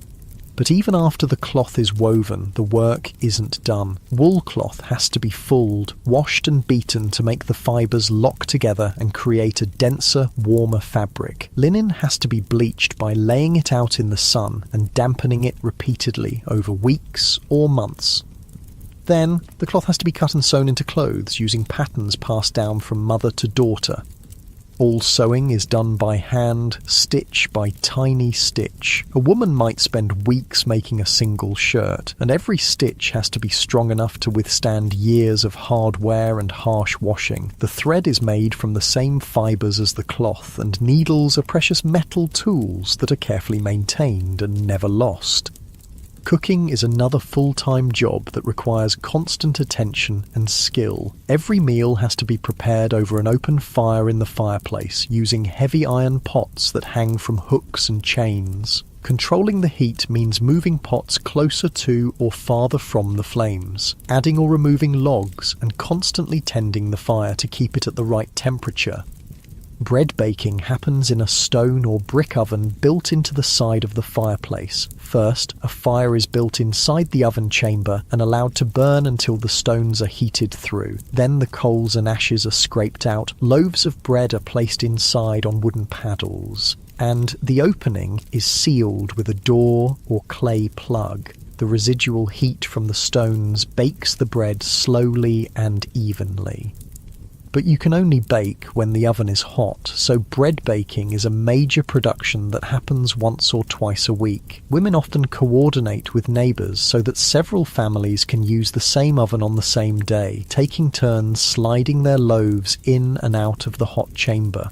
But even after the cloth is woven, the work isn't done. Wool cloth has to be fulled, washed and beaten to make the fibres lock together and create a denser, warmer fabric. Linen has to be bleached by laying it out in the sun and dampening it repeatedly over weeks or months. Then, the cloth has to be cut and sewn into clothes using patterns passed down from mother to daughter. All sewing is done by hand, stitch by tiny stitch. A woman might spend weeks making a single shirt, and every stitch has to be strong enough to withstand years of hard wear and harsh washing. The thread is made from the same fibres as the cloth, and needles are precious metal tools that are carefully maintained and never lost. Cooking is another full-time job that requires constant attention and skill. Every meal has to be prepared over an open fire in the fireplace, using heavy iron pots that hang from hooks and chains. Controlling the heat means moving pots closer to or farther from the flames, adding or removing logs, and constantly tending the fire to keep it at the right temperature. Bread baking happens in a stone or brick oven built into the side of the fireplace. First, a fire is built inside the oven chamber and allowed to burn until the stones are heated through. Then the coals and ashes are scraped out, loaves of bread are placed inside on wooden paddles, and the opening is sealed with a door or clay plug. The residual heat from the stones bakes the bread slowly and evenly. But you can only bake when the oven is hot, so bread baking is a major production that happens once or twice a week. Women often coordinate with neighbours so that several families can use the same oven on the same day, taking turns sliding their loaves in and out of the hot chamber.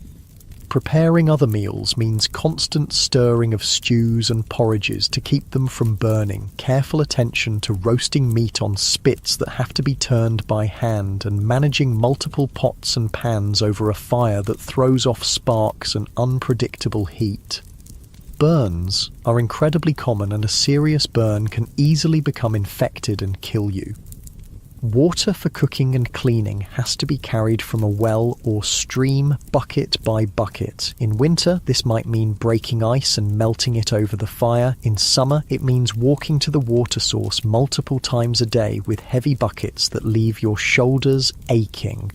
Preparing other meals means constant stirring of stews and porridges to keep them from burning, careful attention to roasting meat on spits that have to be turned by hand, and managing multiple pots and pans over a fire that throws off sparks and unpredictable heat. Burns are incredibly common, and a serious burn can easily become infected and kill you. Water for cooking and cleaning has to be carried from a well or stream, bucket by bucket. In winter, this might mean breaking ice and melting it over the fire. In summer, it means walking to the water source multiple times a day with heavy buckets that leave your shoulders aching.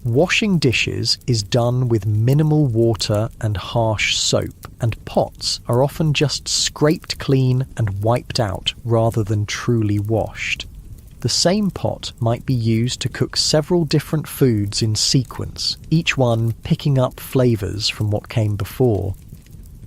Washing dishes is done with minimal water and harsh soap, and pots are often just scraped clean and wiped out rather than truly washed. The same pot might be used to cook several different foods in sequence, each one picking up flavours from what came before.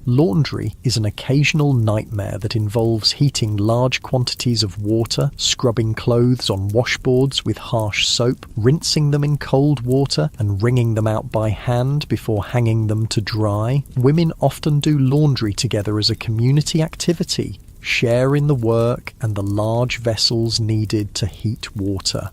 Laundry is an occasional nightmare that involves heating large quantities of water, scrubbing clothes on washboards with harsh soap, rinsing them in cold water, and wringing them out by hand before hanging them to dry. Women often do laundry together as a community activity, share in the work and the large vessels needed to heat water.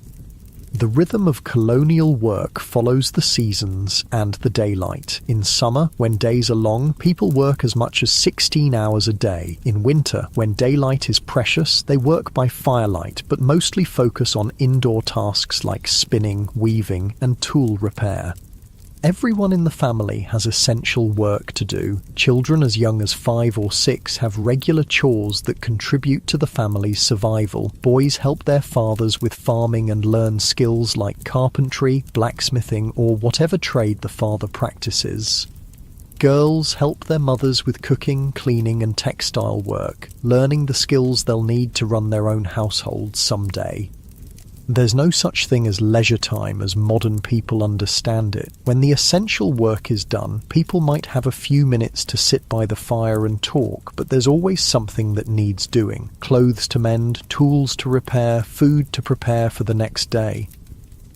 The rhythm of colonial work follows the seasons and the daylight. In summer, when days are long, people work as much as 16 hours a day. In winter, when daylight is precious, they work by firelight, but mostly focus on indoor tasks like spinning, weaving, and tool repair. Everyone in the family has essential work to do. Children as young as 5 or 6 have regular chores that contribute to the family's survival. Boys help their fathers with farming and learn skills like carpentry, blacksmithing, or whatever trade the father practices. Girls help their mothers with cooking, cleaning, and textile work, learning the skills they'll need to run their own households someday. There's no such thing as leisure time as modern people understand it. When the essential work is done, people might have a few minutes to sit by the fire and talk, but there's always something that needs doing. Clothes to mend, tools to repair, food to prepare for the next day.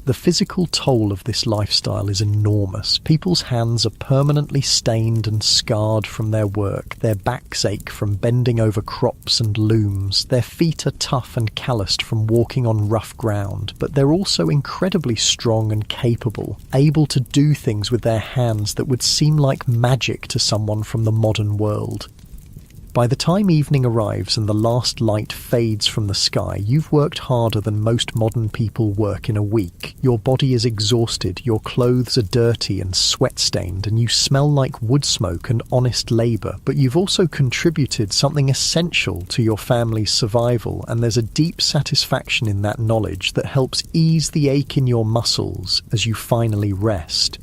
The physical toll of this lifestyle is enormous. People's hands are permanently stained and scarred from their work. Their backs ache from bending over crops and looms. Their feet are tough and calloused from walking on rough ground. But they're also incredibly strong and capable, able to do things with their hands that would seem like magic to someone from the modern world. By the time evening arrives and the last light fades from the sky, you've worked harder than most modern people work in a week. Your body is exhausted, your clothes are dirty and sweat-stained, and you smell like wood smoke and honest labour, but you've also contributed something essential to your family's survival, and there's a deep satisfaction in that knowledge that helps ease the ache in your muscles as you finally rest.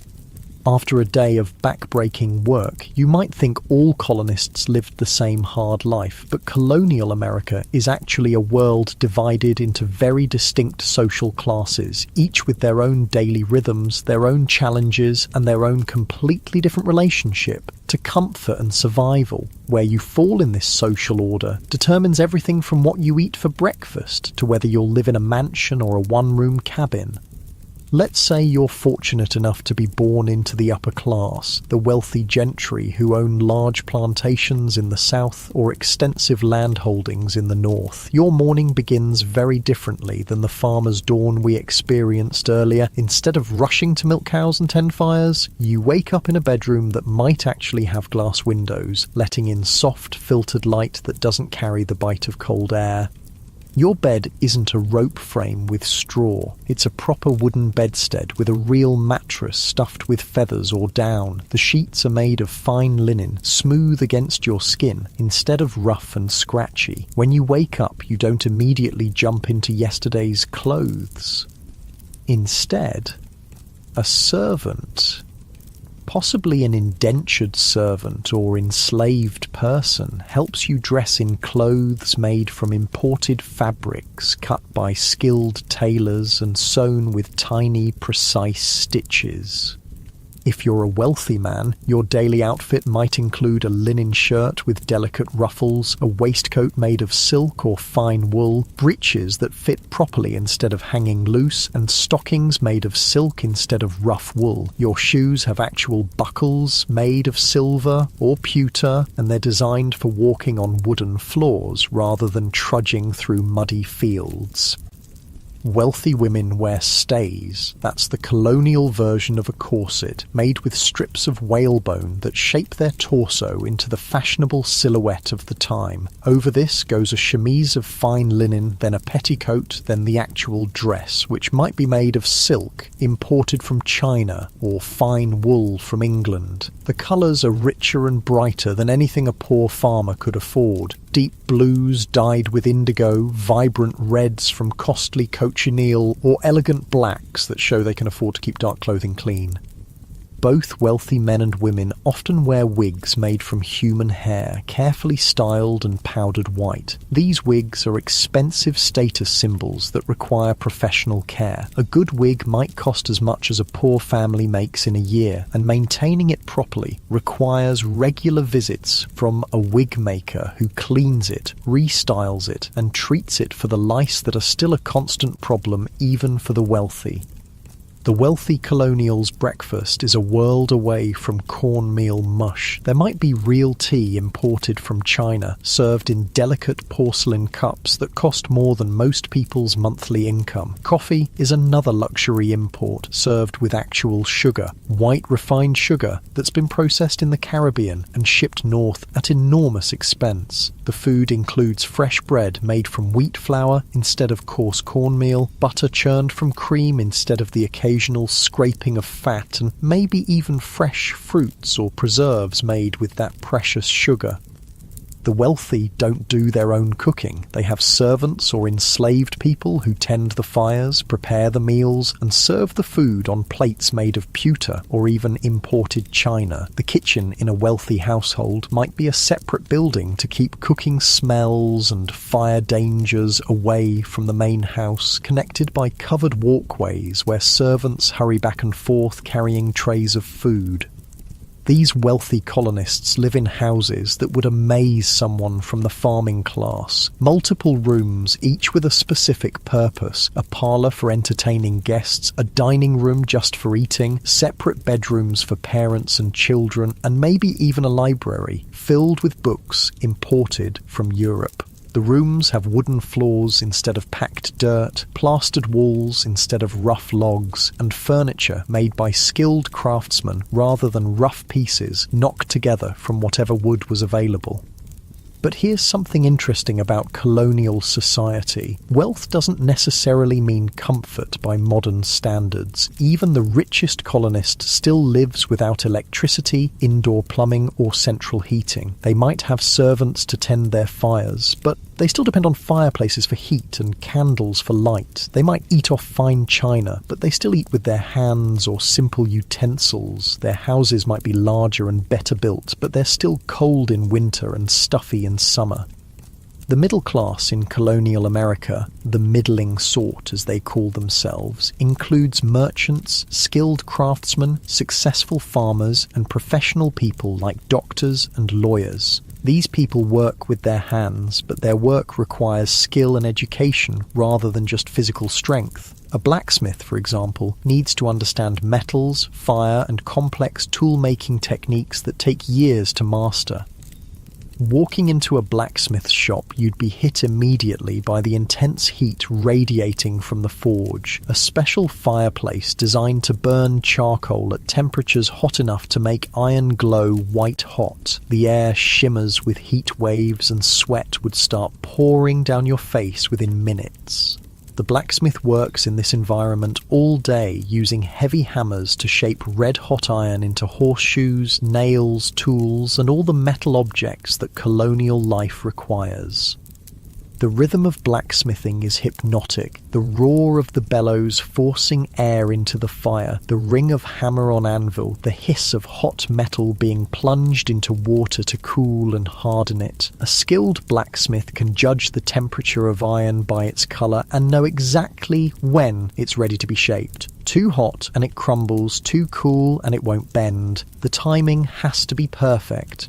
After a day of back-breaking work, you might think all colonists lived the same hard life, but colonial America is actually a world divided into very distinct social classes, each with their own daily rhythms, their own challenges, and their own completely different relationship to comfort and survival. Where you fall in this social order determines everything from what you eat for breakfast to whether you'll live in a mansion or a one-room cabin. Let's say you're fortunate enough to be born into the upper class, the wealthy gentry who own large plantations in the south or extensive land holdings in the north. Your morning begins very differently than the farmer's dawn we experienced earlier. Instead of rushing to milk cows and tend fires, you wake up in a bedroom that might actually have glass windows, letting in soft, filtered light that doesn't carry the bite of cold air. Your bed isn't a rope frame with straw. It's a proper wooden bedstead with a real mattress stuffed with feathers or down. The sheets are made of fine linen, smooth against your skin, instead of rough and scratchy. When you wake up, you don't immediately jump into yesterday's clothes. Instead, a servant, possibly an indentured servant or enslaved person, helps you dress in clothes made from imported fabrics cut by skilled tailors and sewn with tiny, precise stitches. If you're a wealthy man, your daily outfit might include a linen shirt with delicate ruffles, a waistcoat made of silk or fine wool, breeches that fit properly instead of hanging loose, and stockings made of silk instead of rough wool. Your shoes have actual buckles made of silver or pewter, and they're designed for walking on wooden floors rather than trudging through muddy fields. Wealthy women wear stays. That's the colonial version of a corset, made with strips of whalebone that shape their torso into the fashionable silhouette of the time. Over this goes a chemise of fine linen, then a petticoat, then the actual dress, which might be made of silk, imported from China, or fine wool from England. The colours are richer and brighter than anything a poor farmer could afford. Deep blues dyed with indigo, vibrant reds from costly cochineal, or elegant blacks that show they can afford to keep dark clothing clean. Both wealthy men and women often wear wigs made from human hair, carefully styled and powdered white. These wigs are expensive status symbols that require professional care. A good wig might cost as much as a poor family makes in a year, and maintaining it properly requires regular visits from a wig maker who cleans it, restyles it, and treats it for the lice that are still a constant problem even for the wealthy. The wealthy colonial's breakfast is a world away from cornmeal mush. There might be real tea imported from China, served in delicate porcelain cups that cost more than most people's monthly income. Coffee is another luxury import, served with actual sugar, white refined sugar that's been processed in the Caribbean and shipped north at enormous expense. The food includes fresh bread made from wheat flour instead of coarse cornmeal, butter churned from cream instead of the occasional scraping of fat, and maybe even fresh fruits or preserves made with that precious sugar. The wealthy don't do their own cooking. They have servants or enslaved people who tend the fires, prepare the meals, and serve the food on plates made of pewter or even imported china. The kitchen in a wealthy household might be a separate building to keep cooking smells and fire dangers away from the main house, connected by covered walkways where servants hurry back and forth carrying trays of food. These wealthy colonists live in houses that would amaze someone from the farming class. Multiple rooms, each with a specific purpose. A parlour for entertaining guests, a dining room just for eating, separate bedrooms for parents and children, and maybe even a library filled with books imported from Europe. The rooms have wooden floors instead of packed dirt, plastered walls instead of rough logs, and furniture made by skilled craftsmen rather than rough pieces knocked together from whatever wood was available. But here's something interesting about colonial society. Wealth doesn't necessarily mean comfort by modern standards. Even the richest colonist still lives without electricity, indoor plumbing, or central heating. They might have servants to tend their fires, but They still depend on fireplaces for heat and candles for light. They might eat off fine china, but they still eat with their hands or simple utensils. Their houses might be larger and better built, but they're still cold in winter and stuffy in summer. The middle class in colonial America, the middling sort as they call themselves, includes merchants, skilled craftsmen, successful farmers, and professional people like doctors and lawyers. These people work with their hands, but their work requires skill and education rather than just physical strength. A blacksmith, for example, needs to understand metals, fire, and complex tool-making techniques that take years to master. Walking into a blacksmith's shop, you'd be hit immediately by the intense heat radiating from the forge, a special fireplace designed to burn charcoal at temperatures hot enough to make iron glow white hot. The air shimmers with heat waves and sweat would start pouring down your face within minutes. The blacksmith works in this environment all day using heavy hammers to shape red-hot iron into horseshoes, nails, tools, and all the metal objects that colonial life requires. The rhythm of blacksmithing is hypnotic, the roar of the bellows forcing air into the fire, the ring of hammer on anvil, the hiss of hot metal being plunged into water to cool and harden it. A skilled blacksmith can judge the temperature of iron by its colour and know exactly when it's ready to be shaped. Too hot and it crumbles, too cool and it won't bend. The timing has to be perfect.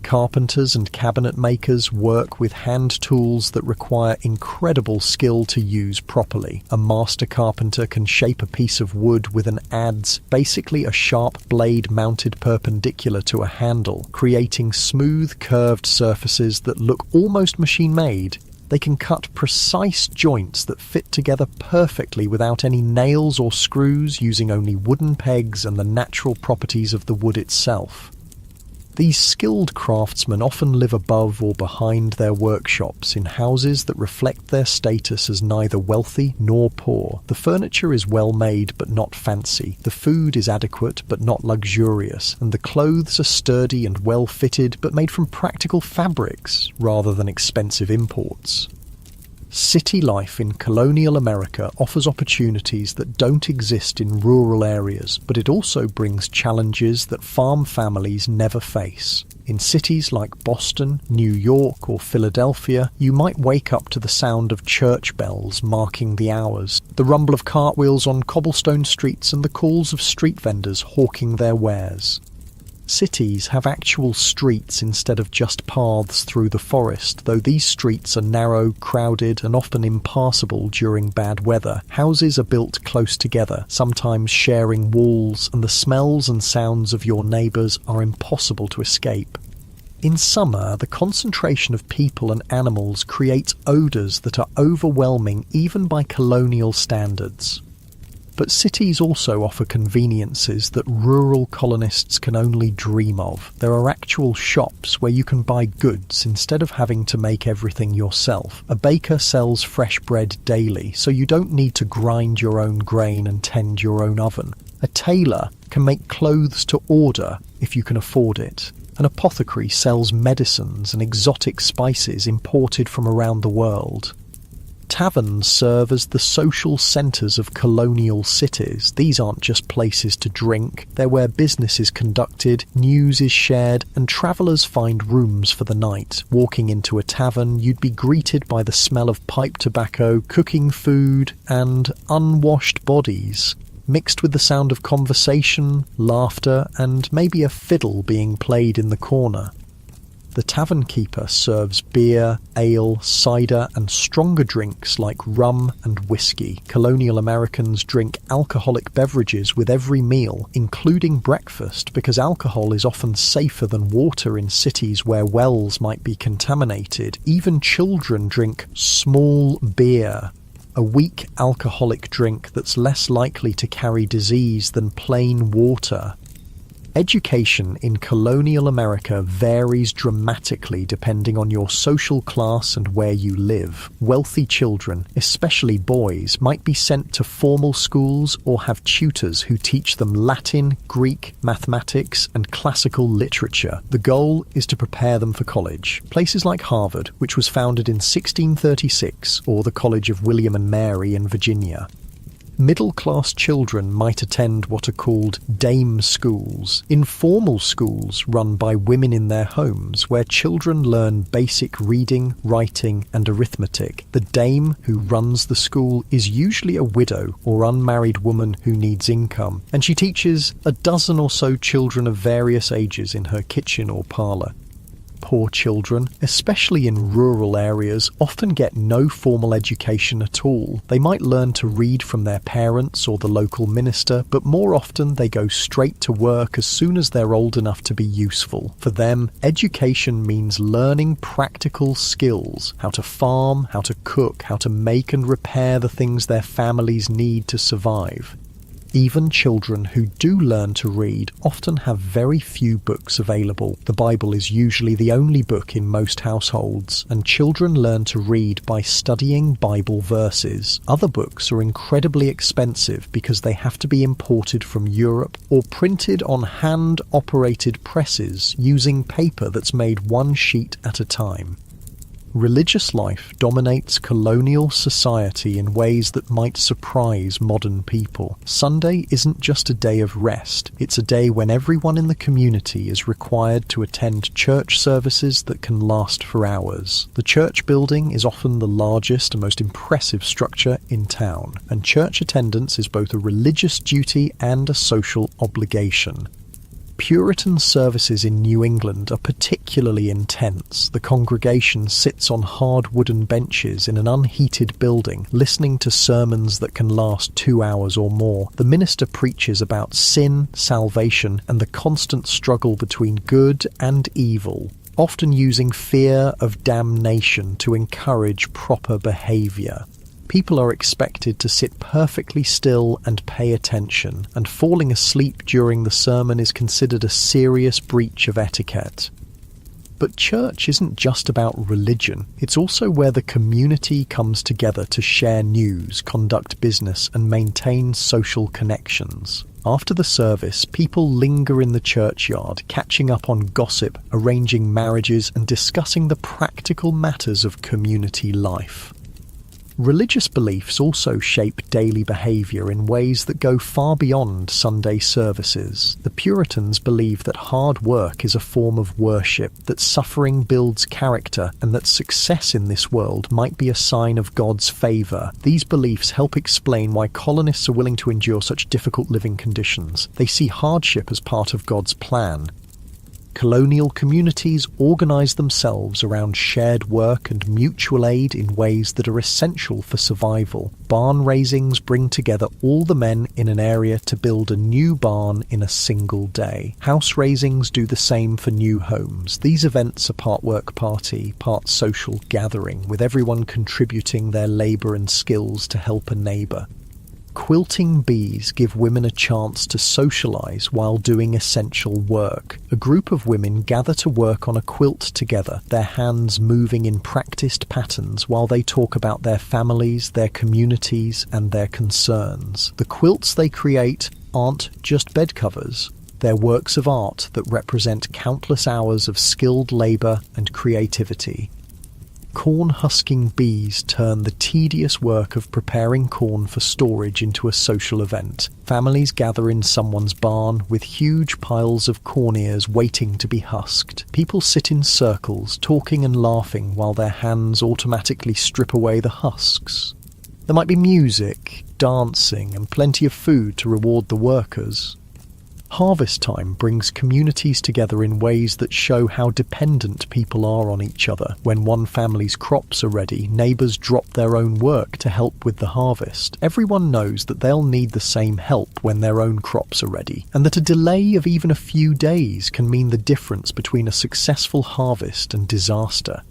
Carpenters and cabinet makers work with hand tools that require incredible skill to use properly. A master carpenter can shape a piece of wood with an adze, basically a sharp blade mounted perpendicular to a handle, creating smooth, curved surfaces that look almost machine-made. They can cut precise joints that fit together perfectly without any nails or screws, using only wooden pegs and the natural properties of the wood itself. These skilled craftsmen often live above or behind their workshops in houses that reflect their status as neither wealthy nor poor. The furniture is well made but not fancy, the food is adequate but not luxurious, and the clothes are sturdy and well fitted but made from practical fabrics rather than expensive imports. City life in colonial America offers opportunities that don't exist in rural areas, but it also brings challenges that farm families never face. In cities like Boston, New York, or Philadelphia, you might wake up to the sound of church bells marking the hours, the rumble of cartwheels on cobblestone streets, and the calls of street vendors hawking their wares. Cities have actual streets instead of just paths through the forest, though these streets are narrow, crowded, and often impassable during bad weather. Houses are built close together, sometimes sharing walls, and the smells and sounds of your neighbours are impossible to escape. In summer, the concentration of people and animals creates odours that are overwhelming even by colonial standards. But cities also offer conveniences that rural colonists can only dream of. There are actual shops where you can buy goods instead of having to make everything yourself. A baker sells fresh bread daily, so you don't need to grind your own grain and tend your own oven. A tailor can make clothes to order if you can afford it. An apothecary sells medicines and exotic spices imported from around the world. Taverns serve as the social centres of colonial cities. These aren't just places to drink, they're where business is conducted, news is shared, and travellers find rooms for the night. Walking into a tavern, you'd be greeted by the smell of pipe tobacco, cooking food, and unwashed bodies, mixed with the sound of conversation, laughter, and maybe a fiddle being played in the corner. The tavern keeper serves beer, ale, cider, and stronger drinks like rum and whiskey. Colonial Americans drink alcoholic beverages with every meal, including breakfast, because alcohol is often safer than water in cities where wells might be contaminated. Even children drink small beer, a weak alcoholic drink that's less likely to carry disease than plain water. Education in colonial America varies dramatically depending on your social class and where you live. Wealthy children, especially boys, might be sent to formal schools or have tutors who teach them Latin, Greek, mathematics, and classical literature. The goal is to prepare them for college. Places like Harvard, which was founded in 1636, or the College of William and Mary in Virginia. Middle-class children might attend what are called dame schools, informal schools run by women in their homes, where children learn basic reading, writing, and arithmetic. The dame who runs the school is usually a widow or unmarried woman who needs income, and she teaches a dozen or so children of various ages in her kitchen or parlour. Poor children, especially in rural areas, often get no formal education at all. They might learn to read from their parents or the local minister, but more often they go straight to work as soon as they're old enough to be useful. For them, education means learning practical skills: how to farm, how to cook, how to make and repair the things their families need to survive. Even children who do learn to read often have very few books available. The Bible is usually the only book in most households, and children learn to read by studying Bible verses. Other books are incredibly expensive because they have to be imported from Europe or printed on hand-operated presses using paper that's made one sheet at a time. Religious life dominates colonial society in ways that might surprise modern people. Sunday isn't just a day of rest, it's a day when everyone in the community is required to attend church services that can last for hours. The church building is often the largest and most impressive structure in town, and church attendance is both a religious duty and a social obligation. Puritan services in New England are particularly intense. The congregation sits on hard wooden benches in an unheated building, listening to sermons that can last 2 hours or more. The minister preaches about sin, salvation, and the constant struggle between good and evil, often using fear of damnation to encourage proper behaviour. People are expected to sit perfectly still and pay attention, and falling asleep during the sermon is considered a serious breach of etiquette. But church isn't just about religion, it's also where the community comes together to share news, conduct business, and maintain social connections. After the service, people linger in the churchyard, catching up on gossip, arranging marriages, and discussing the practical matters of community life. Religious beliefs also shape daily behaviour in ways that go far beyond Sunday services. The Puritans believed that hard work is a form of worship, that suffering builds character, and that success in this world might be a sign of God's favour. These beliefs help explain why colonists are willing to endure such difficult living conditions. They see hardship as part of God's plan. Colonial communities organise themselves around shared work and mutual aid in ways that are essential for survival. Barn raisings bring together all the men in an area to build a new barn in a single day. House raisings do the same for new homes. These events are part work party, part social gathering, with everyone contributing their labour and skills to help a neighbour. Quilting bees give women a chance to socialise while doing essential work. A group of women gather to work on a quilt together, their hands moving in practised patterns while they talk about their families, their communities, and their concerns. The quilts they create aren't just bed covers. They're works of art that represent countless hours of skilled labour and creativity. Corn-husking bees turn the tedious work of preparing corn for storage into a social event. Families gather in someone's barn with huge piles of corn ears waiting to be husked. People sit in circles, talking and laughing while their hands automatically strip away the husks. There might be music, dancing, and plenty of food to reward the workers. Harvest time brings communities together in ways that show how dependent people are on each other. When one family's crops are ready, neighbours drop their own work to help with the harvest. Everyone knows that they'll need the same help when their own crops are ready, and that a delay of even a few days can mean the difference between a successful harvest and disaster.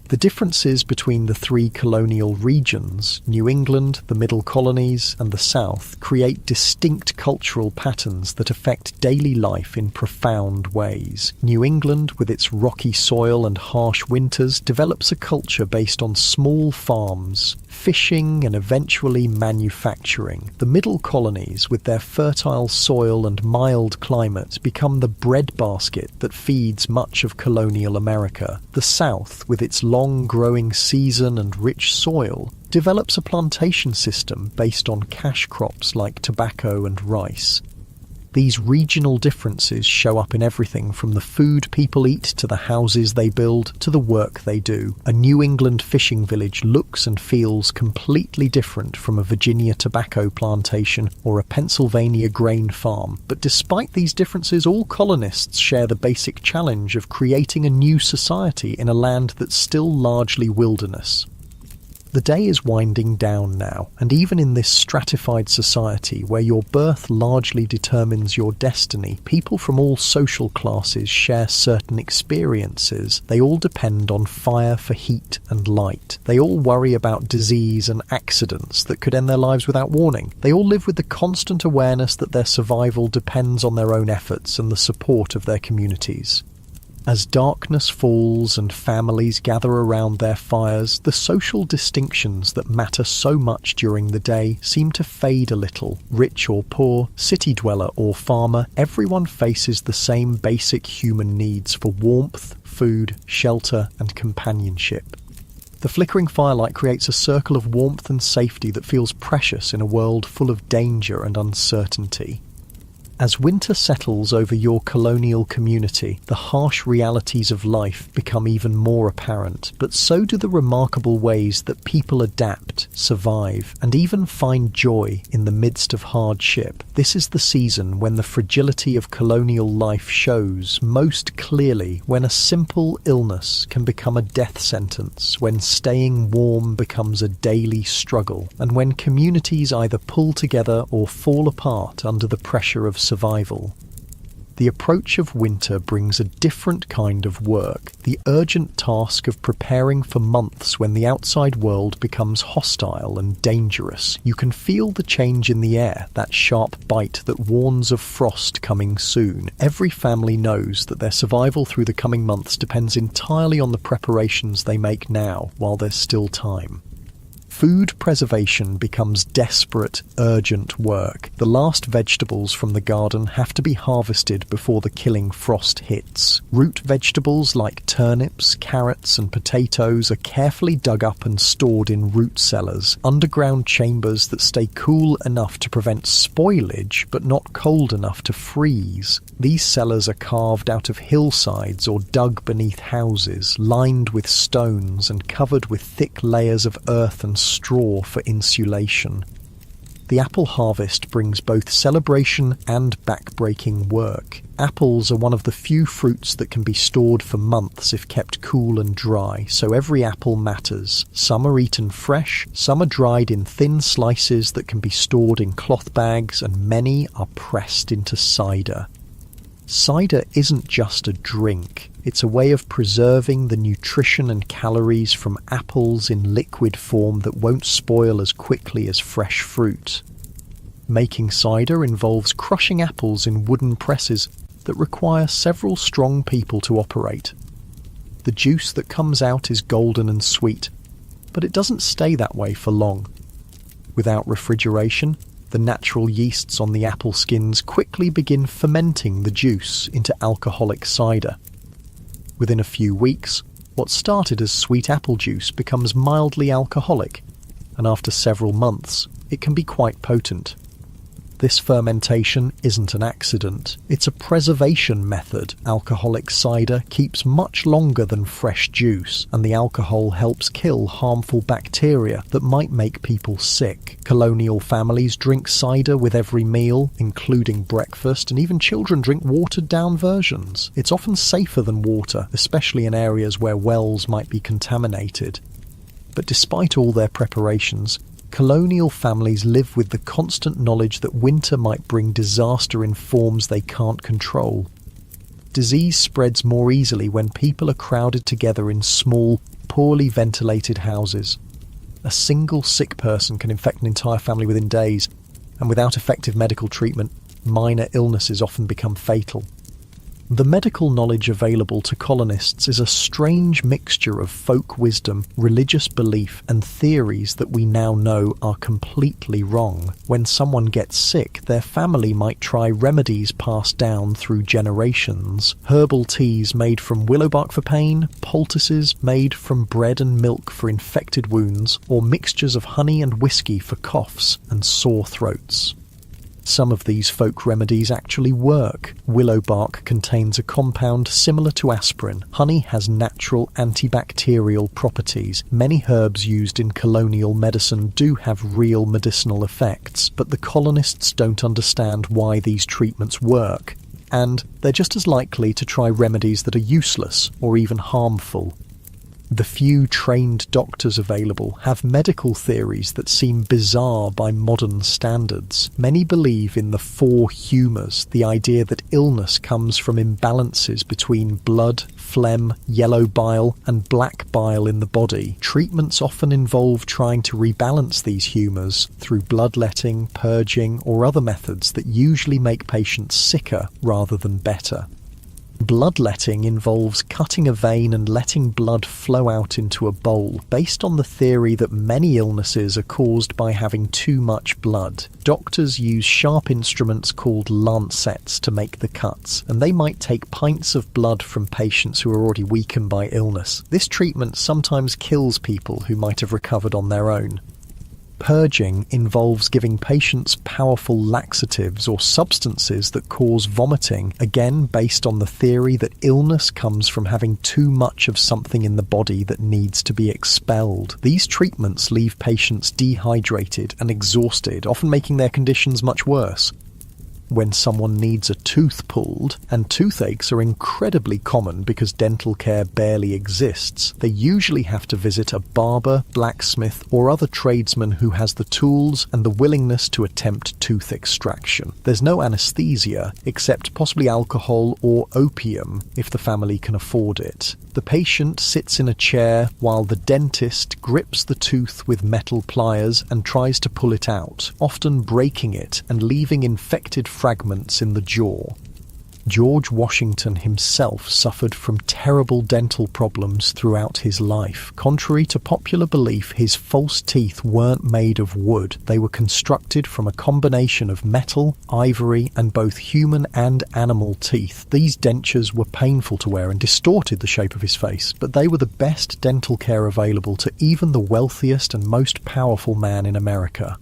The differences between the three colonial regions, New England, the Middle Colonies, and the South, create distinct cultural patterns that affect daily life in profound ways. New England, with its rocky soil and harsh winters, develops a culture based on small farms, fishing, and eventually manufacturing. The Middle Colonies, with their fertile soil and mild climate, become the breadbasket that feeds much of colonial America. The South, with its long growing season and rich soil, develops a plantation system based on cash crops like tobacco and rice. These regional differences show up in everything from the food people eat to the houses they build to the work they do. A New England fishing village looks and feels completely different from a Virginia tobacco plantation or a Pennsylvania grain farm. But despite these differences, all colonists share the basic challenge of creating a new society in a land that's still largely wilderness. The day is winding down now, and even in this stratified society where your birth largely determines your destiny, people from all social classes share certain experiences. They all depend on fire for heat and light. They all worry about disease and accidents that could end their lives without warning. They all live with the constant awareness that their survival depends on their own efforts and the support of their communities. As darkness falls and families gather around their fires, the social distinctions that matter so much during the day seem to fade a little. Rich or poor, city dweller or farmer, everyone faces the same basic human needs for warmth, food, shelter, and companionship. The flickering firelight creates a circle of warmth and safety that feels precious in a world full of danger and uncertainty. As winter settles over your colonial community, the harsh realities of life become even more apparent, but so do the remarkable ways that people adapt, survive, and even find joy in the midst of hardship. This is the season when the fragility of colonial life shows most clearly, when a simple illness can become a death sentence, when staying warm becomes a daily struggle, and when communities either pull together or fall apart under the pressure of survival. The approach of winter brings a different kind of work, the urgent task of preparing for months when the outside world becomes hostile and dangerous. You can feel the change in the air, that sharp bite that warns of frost coming soon. Every family knows that their survival through the coming months depends entirely on the preparations they make now, while there's still time. Food preservation becomes desperate, urgent work. The last vegetables from the garden have to be harvested before the killing frost hits. Root vegetables like turnips, carrots, and potatoes are carefully dug up and stored in root cellars, underground chambers that stay cool enough to prevent spoilage but not cold enough to freeze. These cellars are carved out of hillsides or dug beneath houses, lined with stones and covered with thick layers of earth and straw for insulation. The apple harvest brings both celebration and back-breaking work. Apples are one of the few fruits that can be stored for months if kept cool and dry, so every apple matters. Some are eaten fresh, some are dried in thin slices that can be stored in cloth bags, and many are pressed into cider. Cider isn't just a drink, it's a way of preserving the nutrition and calories from apples in liquid form that won't spoil as quickly as fresh fruit. Making cider involves crushing apples in wooden presses that require several strong people to operate. The juice that comes out is golden and sweet, but it doesn't stay that way for long. Without refrigeration, the natural yeasts on the apple skins quickly begin fermenting the juice into alcoholic cider. Within a few weeks, what started as sweet apple juice becomes mildly alcoholic, and after several months, it can be quite potent. This fermentation isn't an accident, it's a preservation method. Alcoholic cider keeps much longer than fresh juice, and the alcohol helps kill harmful bacteria that might make people sick. Colonial families drink cider with every meal, including breakfast, and even children drink watered-down versions. It's often safer than water, especially in areas where wells might be contaminated. But despite all their preparations, colonial families live with the constant knowledge that winter might bring disaster in forms they can't control. disease spreads more easily when people are crowded together in small, poorly ventilated houses. A single sick person can infect an entire family within days, and without effective medical treatment, minor illnesses often become fatal. The medical knowledge available to colonists is a strange mixture of folk wisdom, religious belief, and theories that we now know are completely wrong. When someone gets sick, their family might try remedies passed down through generations. Herbal teas made from willow bark for pain, poultices made from bread and milk for infected wounds, or mixtures of honey and whiskey for coughs and sore throats. Some of these folk remedies actually work. Willow bark contains a compound similar to aspirin. Honey has natural antibacterial properties. Many herbs used in colonial medicine do have real medicinal effects, but the colonists don't understand why these treatments work, and they're just as likely to try remedies that are useless or even harmful. The few trained doctors available have medical theories that seem bizarre by modern standards. Many believe in the four humours, the idea that illness comes from imbalances between blood, phlegm, yellow bile, and black bile in the body. Treatments often involve trying to rebalance these humours through bloodletting, purging, or other methods that usually make patients sicker rather than better. Bloodletting involves cutting a vein and letting blood flow out into a bowl, based on the theory that many illnesses are caused by having too much blood. Doctors use sharp instruments called lancets to make the cuts, and they might take pints of blood from patients who are already weakened by illness. This treatment sometimes kills people who might have recovered on their own. Purging involves giving patients powerful laxatives or substances that cause vomiting, again based on the theory that illness comes from having too much of something in the body that needs to be expelled. These treatments leave patients dehydrated and exhausted, often making their conditions much worse. When someone needs a tooth pulled, and toothaches are incredibly common because dental care barely exists, they usually have to visit a barber, blacksmith, or other tradesman who has the tools and the willingness to attempt tooth extraction. There's no anesthesia, except possibly alcohol or opium if the family can afford it. The patient sits in a chair while the dentist grips the tooth with metal pliers and tries to pull it out, often breaking it and leaving infected fragments in the jaw. George Washington himself suffered from terrible dental problems throughout his life. Contrary to popular belief, his false teeth weren't made of wood. They were constructed from a combination of metal, ivory, and both human and animal teeth. These dentures were painful to wear and distorted the shape of his face, but they were the best dental care available to even the wealthiest and most powerful man in America.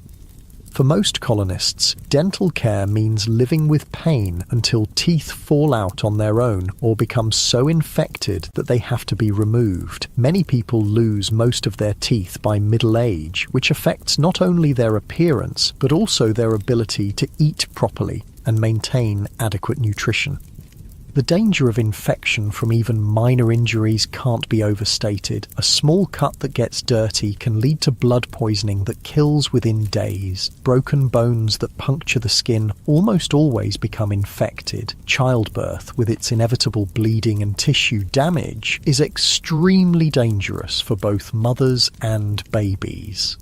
For most colonists, dental care means living with pain until teeth fall out on their own or become so infected that they have to be removed. Many people lose most of their teeth by middle age, which affects not only their appearance but also their ability to eat properly and maintain adequate nutrition. The danger of infection from even minor injuries can't be overstated. A small cut that gets dirty can lead to blood poisoning that kills within days. Broken bones that puncture the skin almost always become infected. Childbirth, with its inevitable bleeding and tissue damage, is extremely dangerous for both mothers and babies.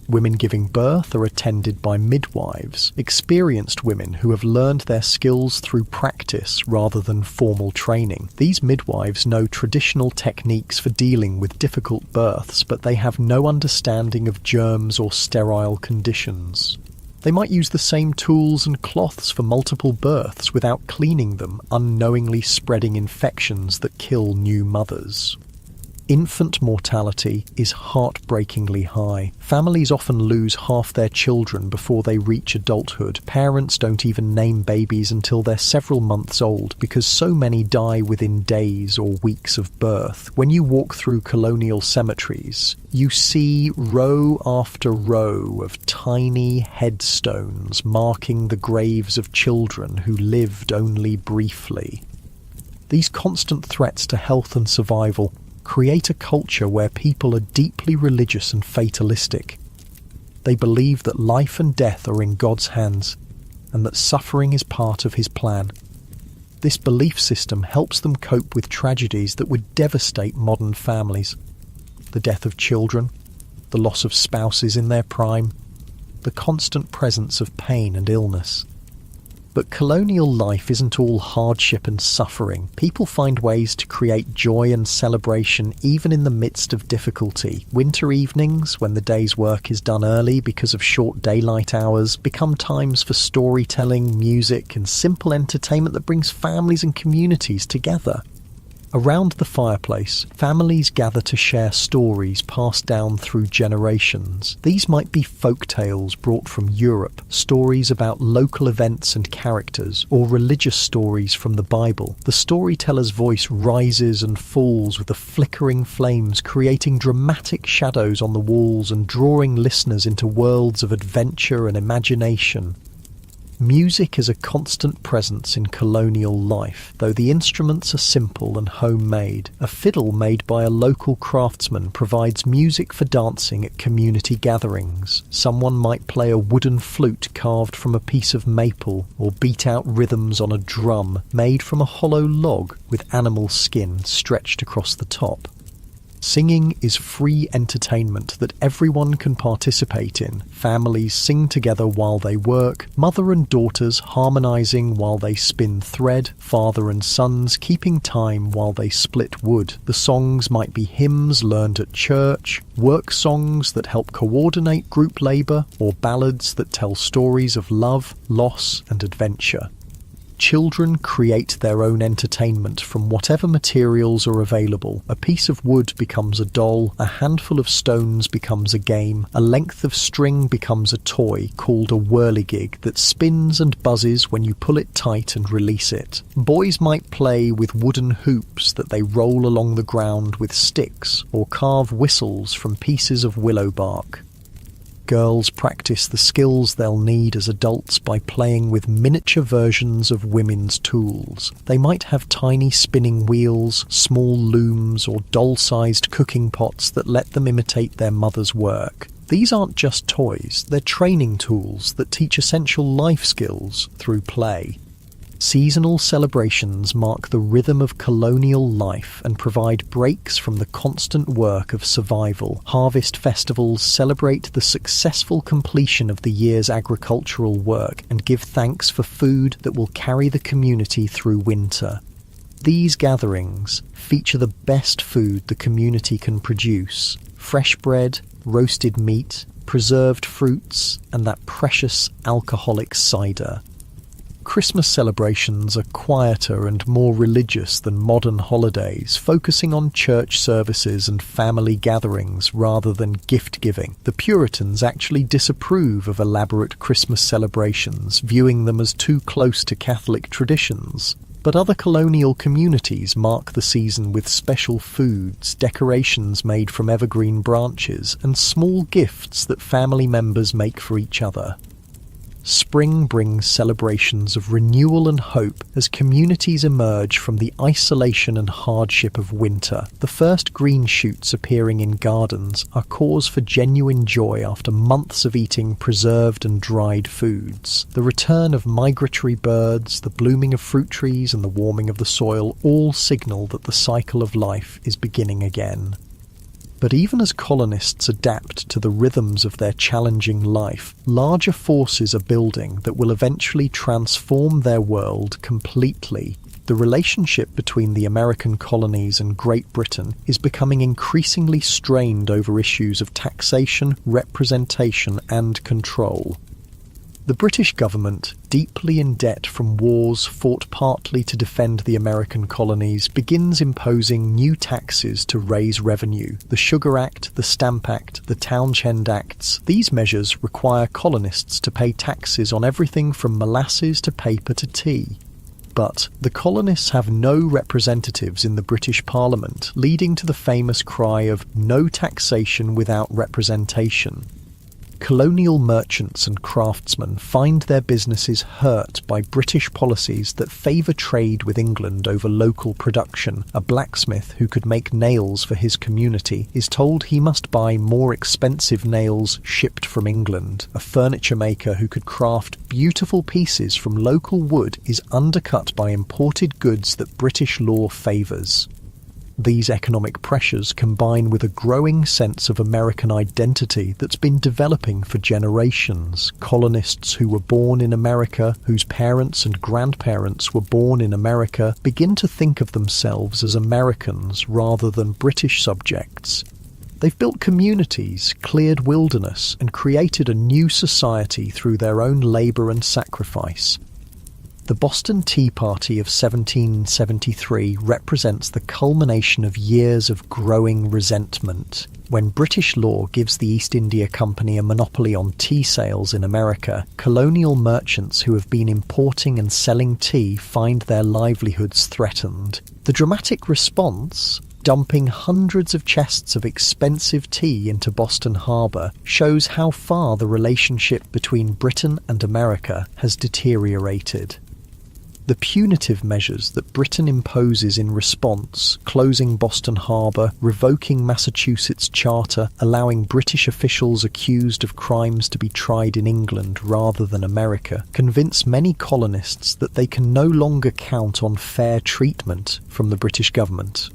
Women giving birth are attended by midwives, experienced women who have learned their skills through practice rather than formal training. These midwives know traditional techniques for dealing with difficult births, but they have no understanding of germs or sterile conditions. They might use the same tools and cloths for multiple births without cleaning them, unknowingly spreading infections that kill new mothers. Infant mortality is heartbreakingly high. Families often lose half their children before they reach adulthood. Parents don't even name babies until they're several months old because so many die within days or weeks of birth. When you walk through colonial cemeteries, you see row after row of tiny headstones marking the graves of children who lived only briefly. These constant threats to health and survival create a culture where people are deeply religious and fatalistic. They believe that life and death are in God's hands and that suffering is part of his plan. This belief system helps them cope with tragedies that would devastate modern families. The death of children, the loss of spouses in their prime, the constant presence of pain and illness. But colonial life isn't all hardship and suffering. People find ways to create joy and celebration even in the midst of difficulty. Winter evenings, when the day's work is done early because of short daylight hours, become times for storytelling, music, and simple entertainment that brings families and communities together. Around the fireplace, families gather to share stories passed down through generations. These might be folk tales brought from Europe, stories about local events and characters, or religious stories from the Bible. The storyteller's voice rises and falls with the flickering flames, creating dramatic shadows on the walls and drawing listeners into worlds of adventure and imagination. Music is a constant presence in colonial life, though the instruments are simple and homemade. A fiddle made by a local craftsman provides music for dancing at community gatherings. Someone might play a wooden flute carved from a piece of maple, or beat out rhythms on a drum made from a hollow log with animal skin stretched across the top. Singing is free entertainment that everyone can participate in. Families sing together while they work, mother and daughters harmonizing while they spin thread, father and sons keeping time while they split wood. The songs might be hymns learned at church, work songs that help coordinate group labor, or ballads that tell stories of love, loss, and adventure. Children create their own entertainment from whatever materials are available. A piece of wood becomes a doll, a handful of stones becomes a game, a length of string becomes a toy called a whirligig that spins and buzzes when you pull it tight and release it. Boys might play with wooden hoops that they roll along the ground with sticks, or carve whistles from pieces of willow bark. Girls practice the skills they'll need as adults by playing with miniature versions of women's tools. They might have tiny spinning wheels, small looms, or doll-sized cooking pots that let them imitate their mother's work. These aren't just toys, they're training tools that teach essential life skills through play. Seasonal celebrations mark the rhythm of colonial life and provide breaks from the constant work of survival. Harvest festivals celebrate the successful completion of the year's agricultural work and give thanks for food that will carry the community through winter. These gatherings feature the best food the community can produce: fresh bread, roasted meat, preserved fruits, and that precious alcoholic cider. Christmas celebrations are quieter and more religious than modern holidays, focusing on church services and family gatherings rather than gift-giving. The Puritans actually disapprove of elaborate Christmas celebrations, viewing them as too close to Catholic traditions. But other colonial communities mark the season with special foods, decorations made from evergreen branches, and small gifts that family members make for each other. Spring brings celebrations of renewal and hope as communities emerge from the isolation and hardship of winter. The first green shoots appearing in gardens are cause for genuine joy after months of eating preserved and dried foods. The return of migratory birds, the blooming of fruit trees, and the warming of the soil all signal that the cycle of life is beginning again. But even as colonists adapt to the rhythms of their challenging life, larger forces are building that will eventually transform their world completely. The relationship between the American colonies and Great Britain is becoming increasingly strained over issues of taxation, representation, and control. The British government, deeply in debt from wars fought partly to defend the American colonies, begins imposing new taxes to raise revenue. The Sugar Act, the Stamp Act, the Townshend Acts. These measures require colonists to pay taxes on everything from molasses to paper to tea. But the colonists have no representatives in the British Parliament, leading to the famous cry of "no taxation without representation." Colonial merchants and craftsmen find their businesses hurt by British policies that favour trade with England over local production. A blacksmith who could make nails for his community is told he must buy more expensive nails shipped from England. A furniture maker who could craft beautiful pieces from local wood is undercut by imported goods that British law favours. These economic pressures combine with a growing sense of American identity that's been developing for generations. Colonists who were born in America, whose parents and grandparents were born in America, begin to think of themselves as Americans rather than British subjects. They've built communities, cleared wilderness, and created a new society through their own labour and sacrifice. The Boston Tea Party of 1773 represents the culmination of years of growing resentment. When British law gives the East India Company a monopoly on tea sales in America, colonial merchants who have been importing and selling tea find their livelihoods threatened. The dramatic response, dumping hundreds of chests of expensive tea into Boston Harbour, shows how far the relationship between Britain and America has deteriorated. The punitive measures that Britain imposes in response, closing Boston Harbour, revoking Massachusetts' charter, allowing British officials accused of crimes to be tried in England rather than America, convince many colonists that they can no longer count on fair treatment from the British government.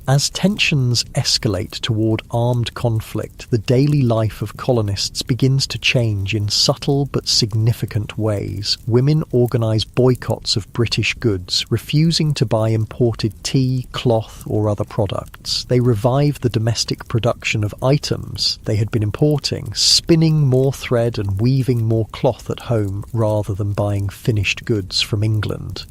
As tensions escalate toward armed conflict, the daily life of colonists begins to change in subtle but significant ways. Women organise boycotts of British goods, refusing to buy imported tea, cloth or other products. They revive the domestic production of items they had been importing, spinning more thread and weaving more cloth at home rather than buying finished goods from England.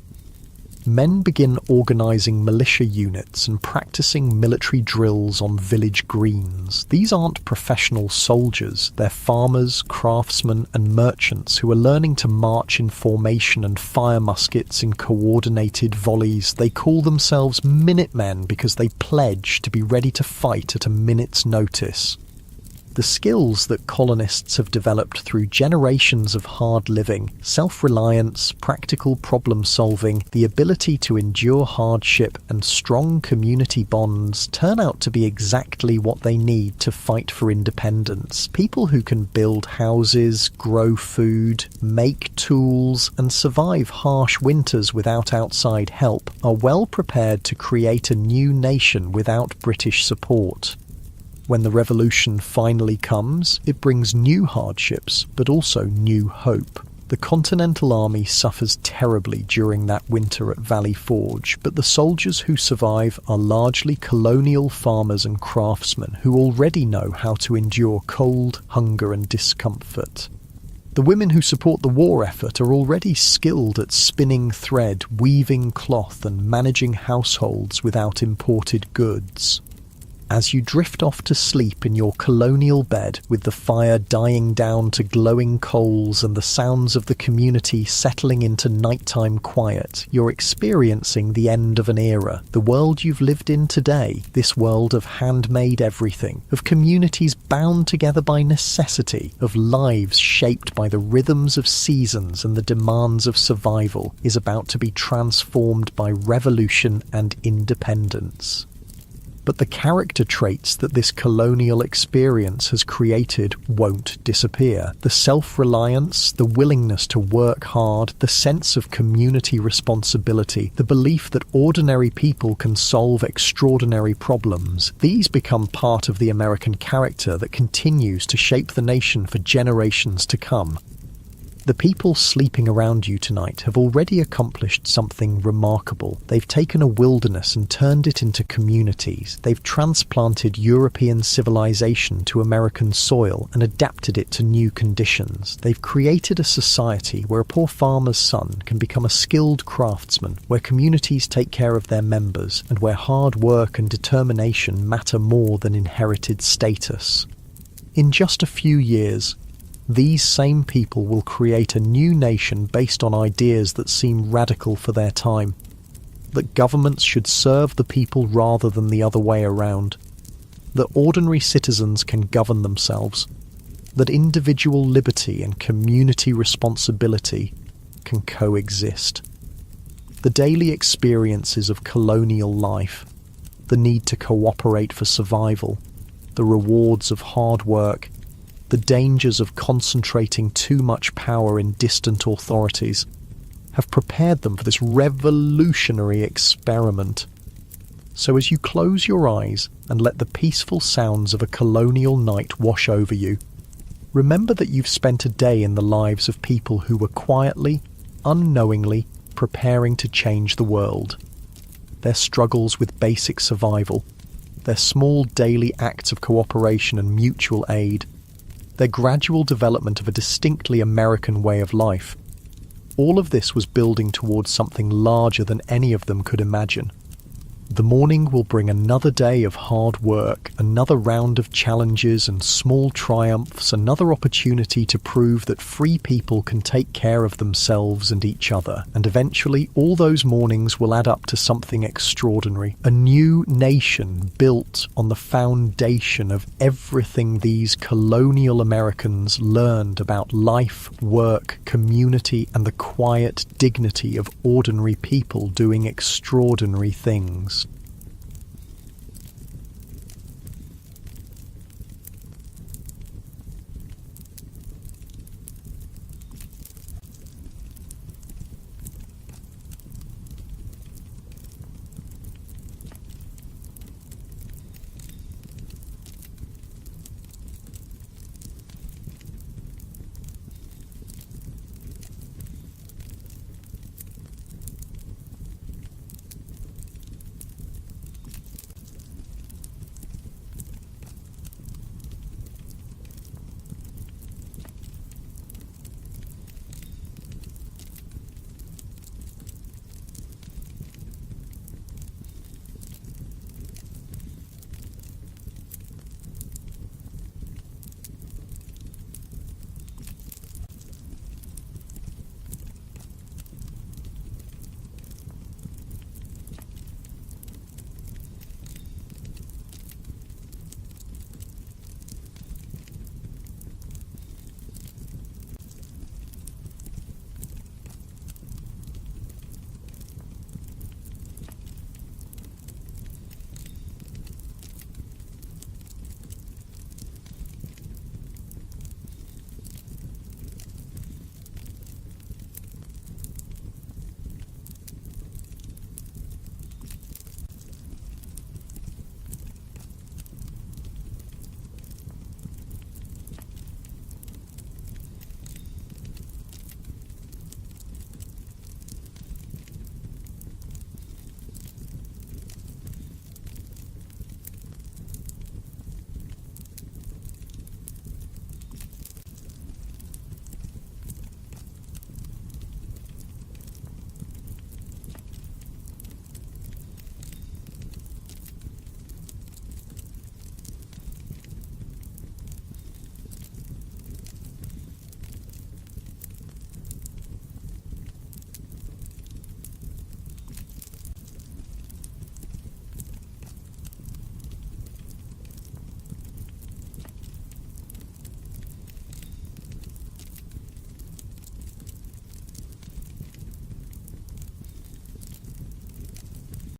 Men begin organising militia units and practising military drills on village greens. These aren't professional soldiers, they're farmers, craftsmen and merchants who are learning to march in formation and fire muskets in coordinated volleys. They call themselves Minutemen because they pledge to be ready to fight at a minute's notice. The skills that colonists have developed through generations of hard living, self-reliance, practical problem-solving, the ability to endure hardship and strong community bonds turn out to be exactly what they need to fight for independence. People who can build houses, grow food, make tools, and survive harsh winters without outside help are well prepared to create a new nation without British support. When the revolution finally comes, it brings new hardships, but also new hope. The Continental Army suffers terribly during that winter at Valley Forge, but the soldiers who survive are largely colonial farmers and craftsmen who already know how to endure cold, hunger and discomfort. The women who support the war effort are already skilled at spinning thread, weaving cloth and managing households without imported goods. As you drift off to sleep in your colonial bed with the fire dying down to glowing coals and the sounds of the community settling into nighttime quiet, you're experiencing the end of an era. The world you've lived in today, this world of handmade everything, of communities bound together by necessity, of lives shaped by the rhythms of seasons and the demands of survival, is about to be transformed by revolution and independence. But the character traits that this colonial experience has created won't disappear. The self-reliance, the willingness to work hard, the sense of community responsibility, the belief that ordinary people can solve extraordinary problems, these become part of the American character that continues to shape the nation for generations to come. The people sleeping around you tonight have already accomplished something remarkable. They've taken a wilderness and turned it into communities. They've transplanted European civilization to American soil and adapted it to new conditions. They've created a society where a poor farmer's son can become a skilled craftsman, where communities take care of their members, and where hard work and determination matter more than inherited status. In just a few years, these same people will create a new nation based on ideas that seem radical for their time. That governments should serve the people rather than the other way around. That ordinary citizens can govern themselves. that individual liberty and community responsibility can coexist. The daily experiences of colonial life, the need to cooperate for survival, the rewards of hard work, the dangers of concentrating too much power in distant authorities, have prepared them for this revolutionary experiment. So as you close your eyes and let the peaceful sounds of a colonial night wash over you, remember that you've spent a day in the lives of people who were quietly, unknowingly preparing to change the world. Their struggles with basic survival, their small daily acts of cooperation and mutual aid, their gradual development of a distinctly American way of life. All of this was building towards something larger than any of them could imagine. The morning will bring another day of hard work, another round of challenges and small triumphs, another opportunity to prove that free people can take care of themselves and each other. And eventually, all those mornings will add up to something extraordinary. A new nation built on the foundation of everything these colonial Americans learned about life, work, community, and the quiet dignity of ordinary people doing extraordinary things.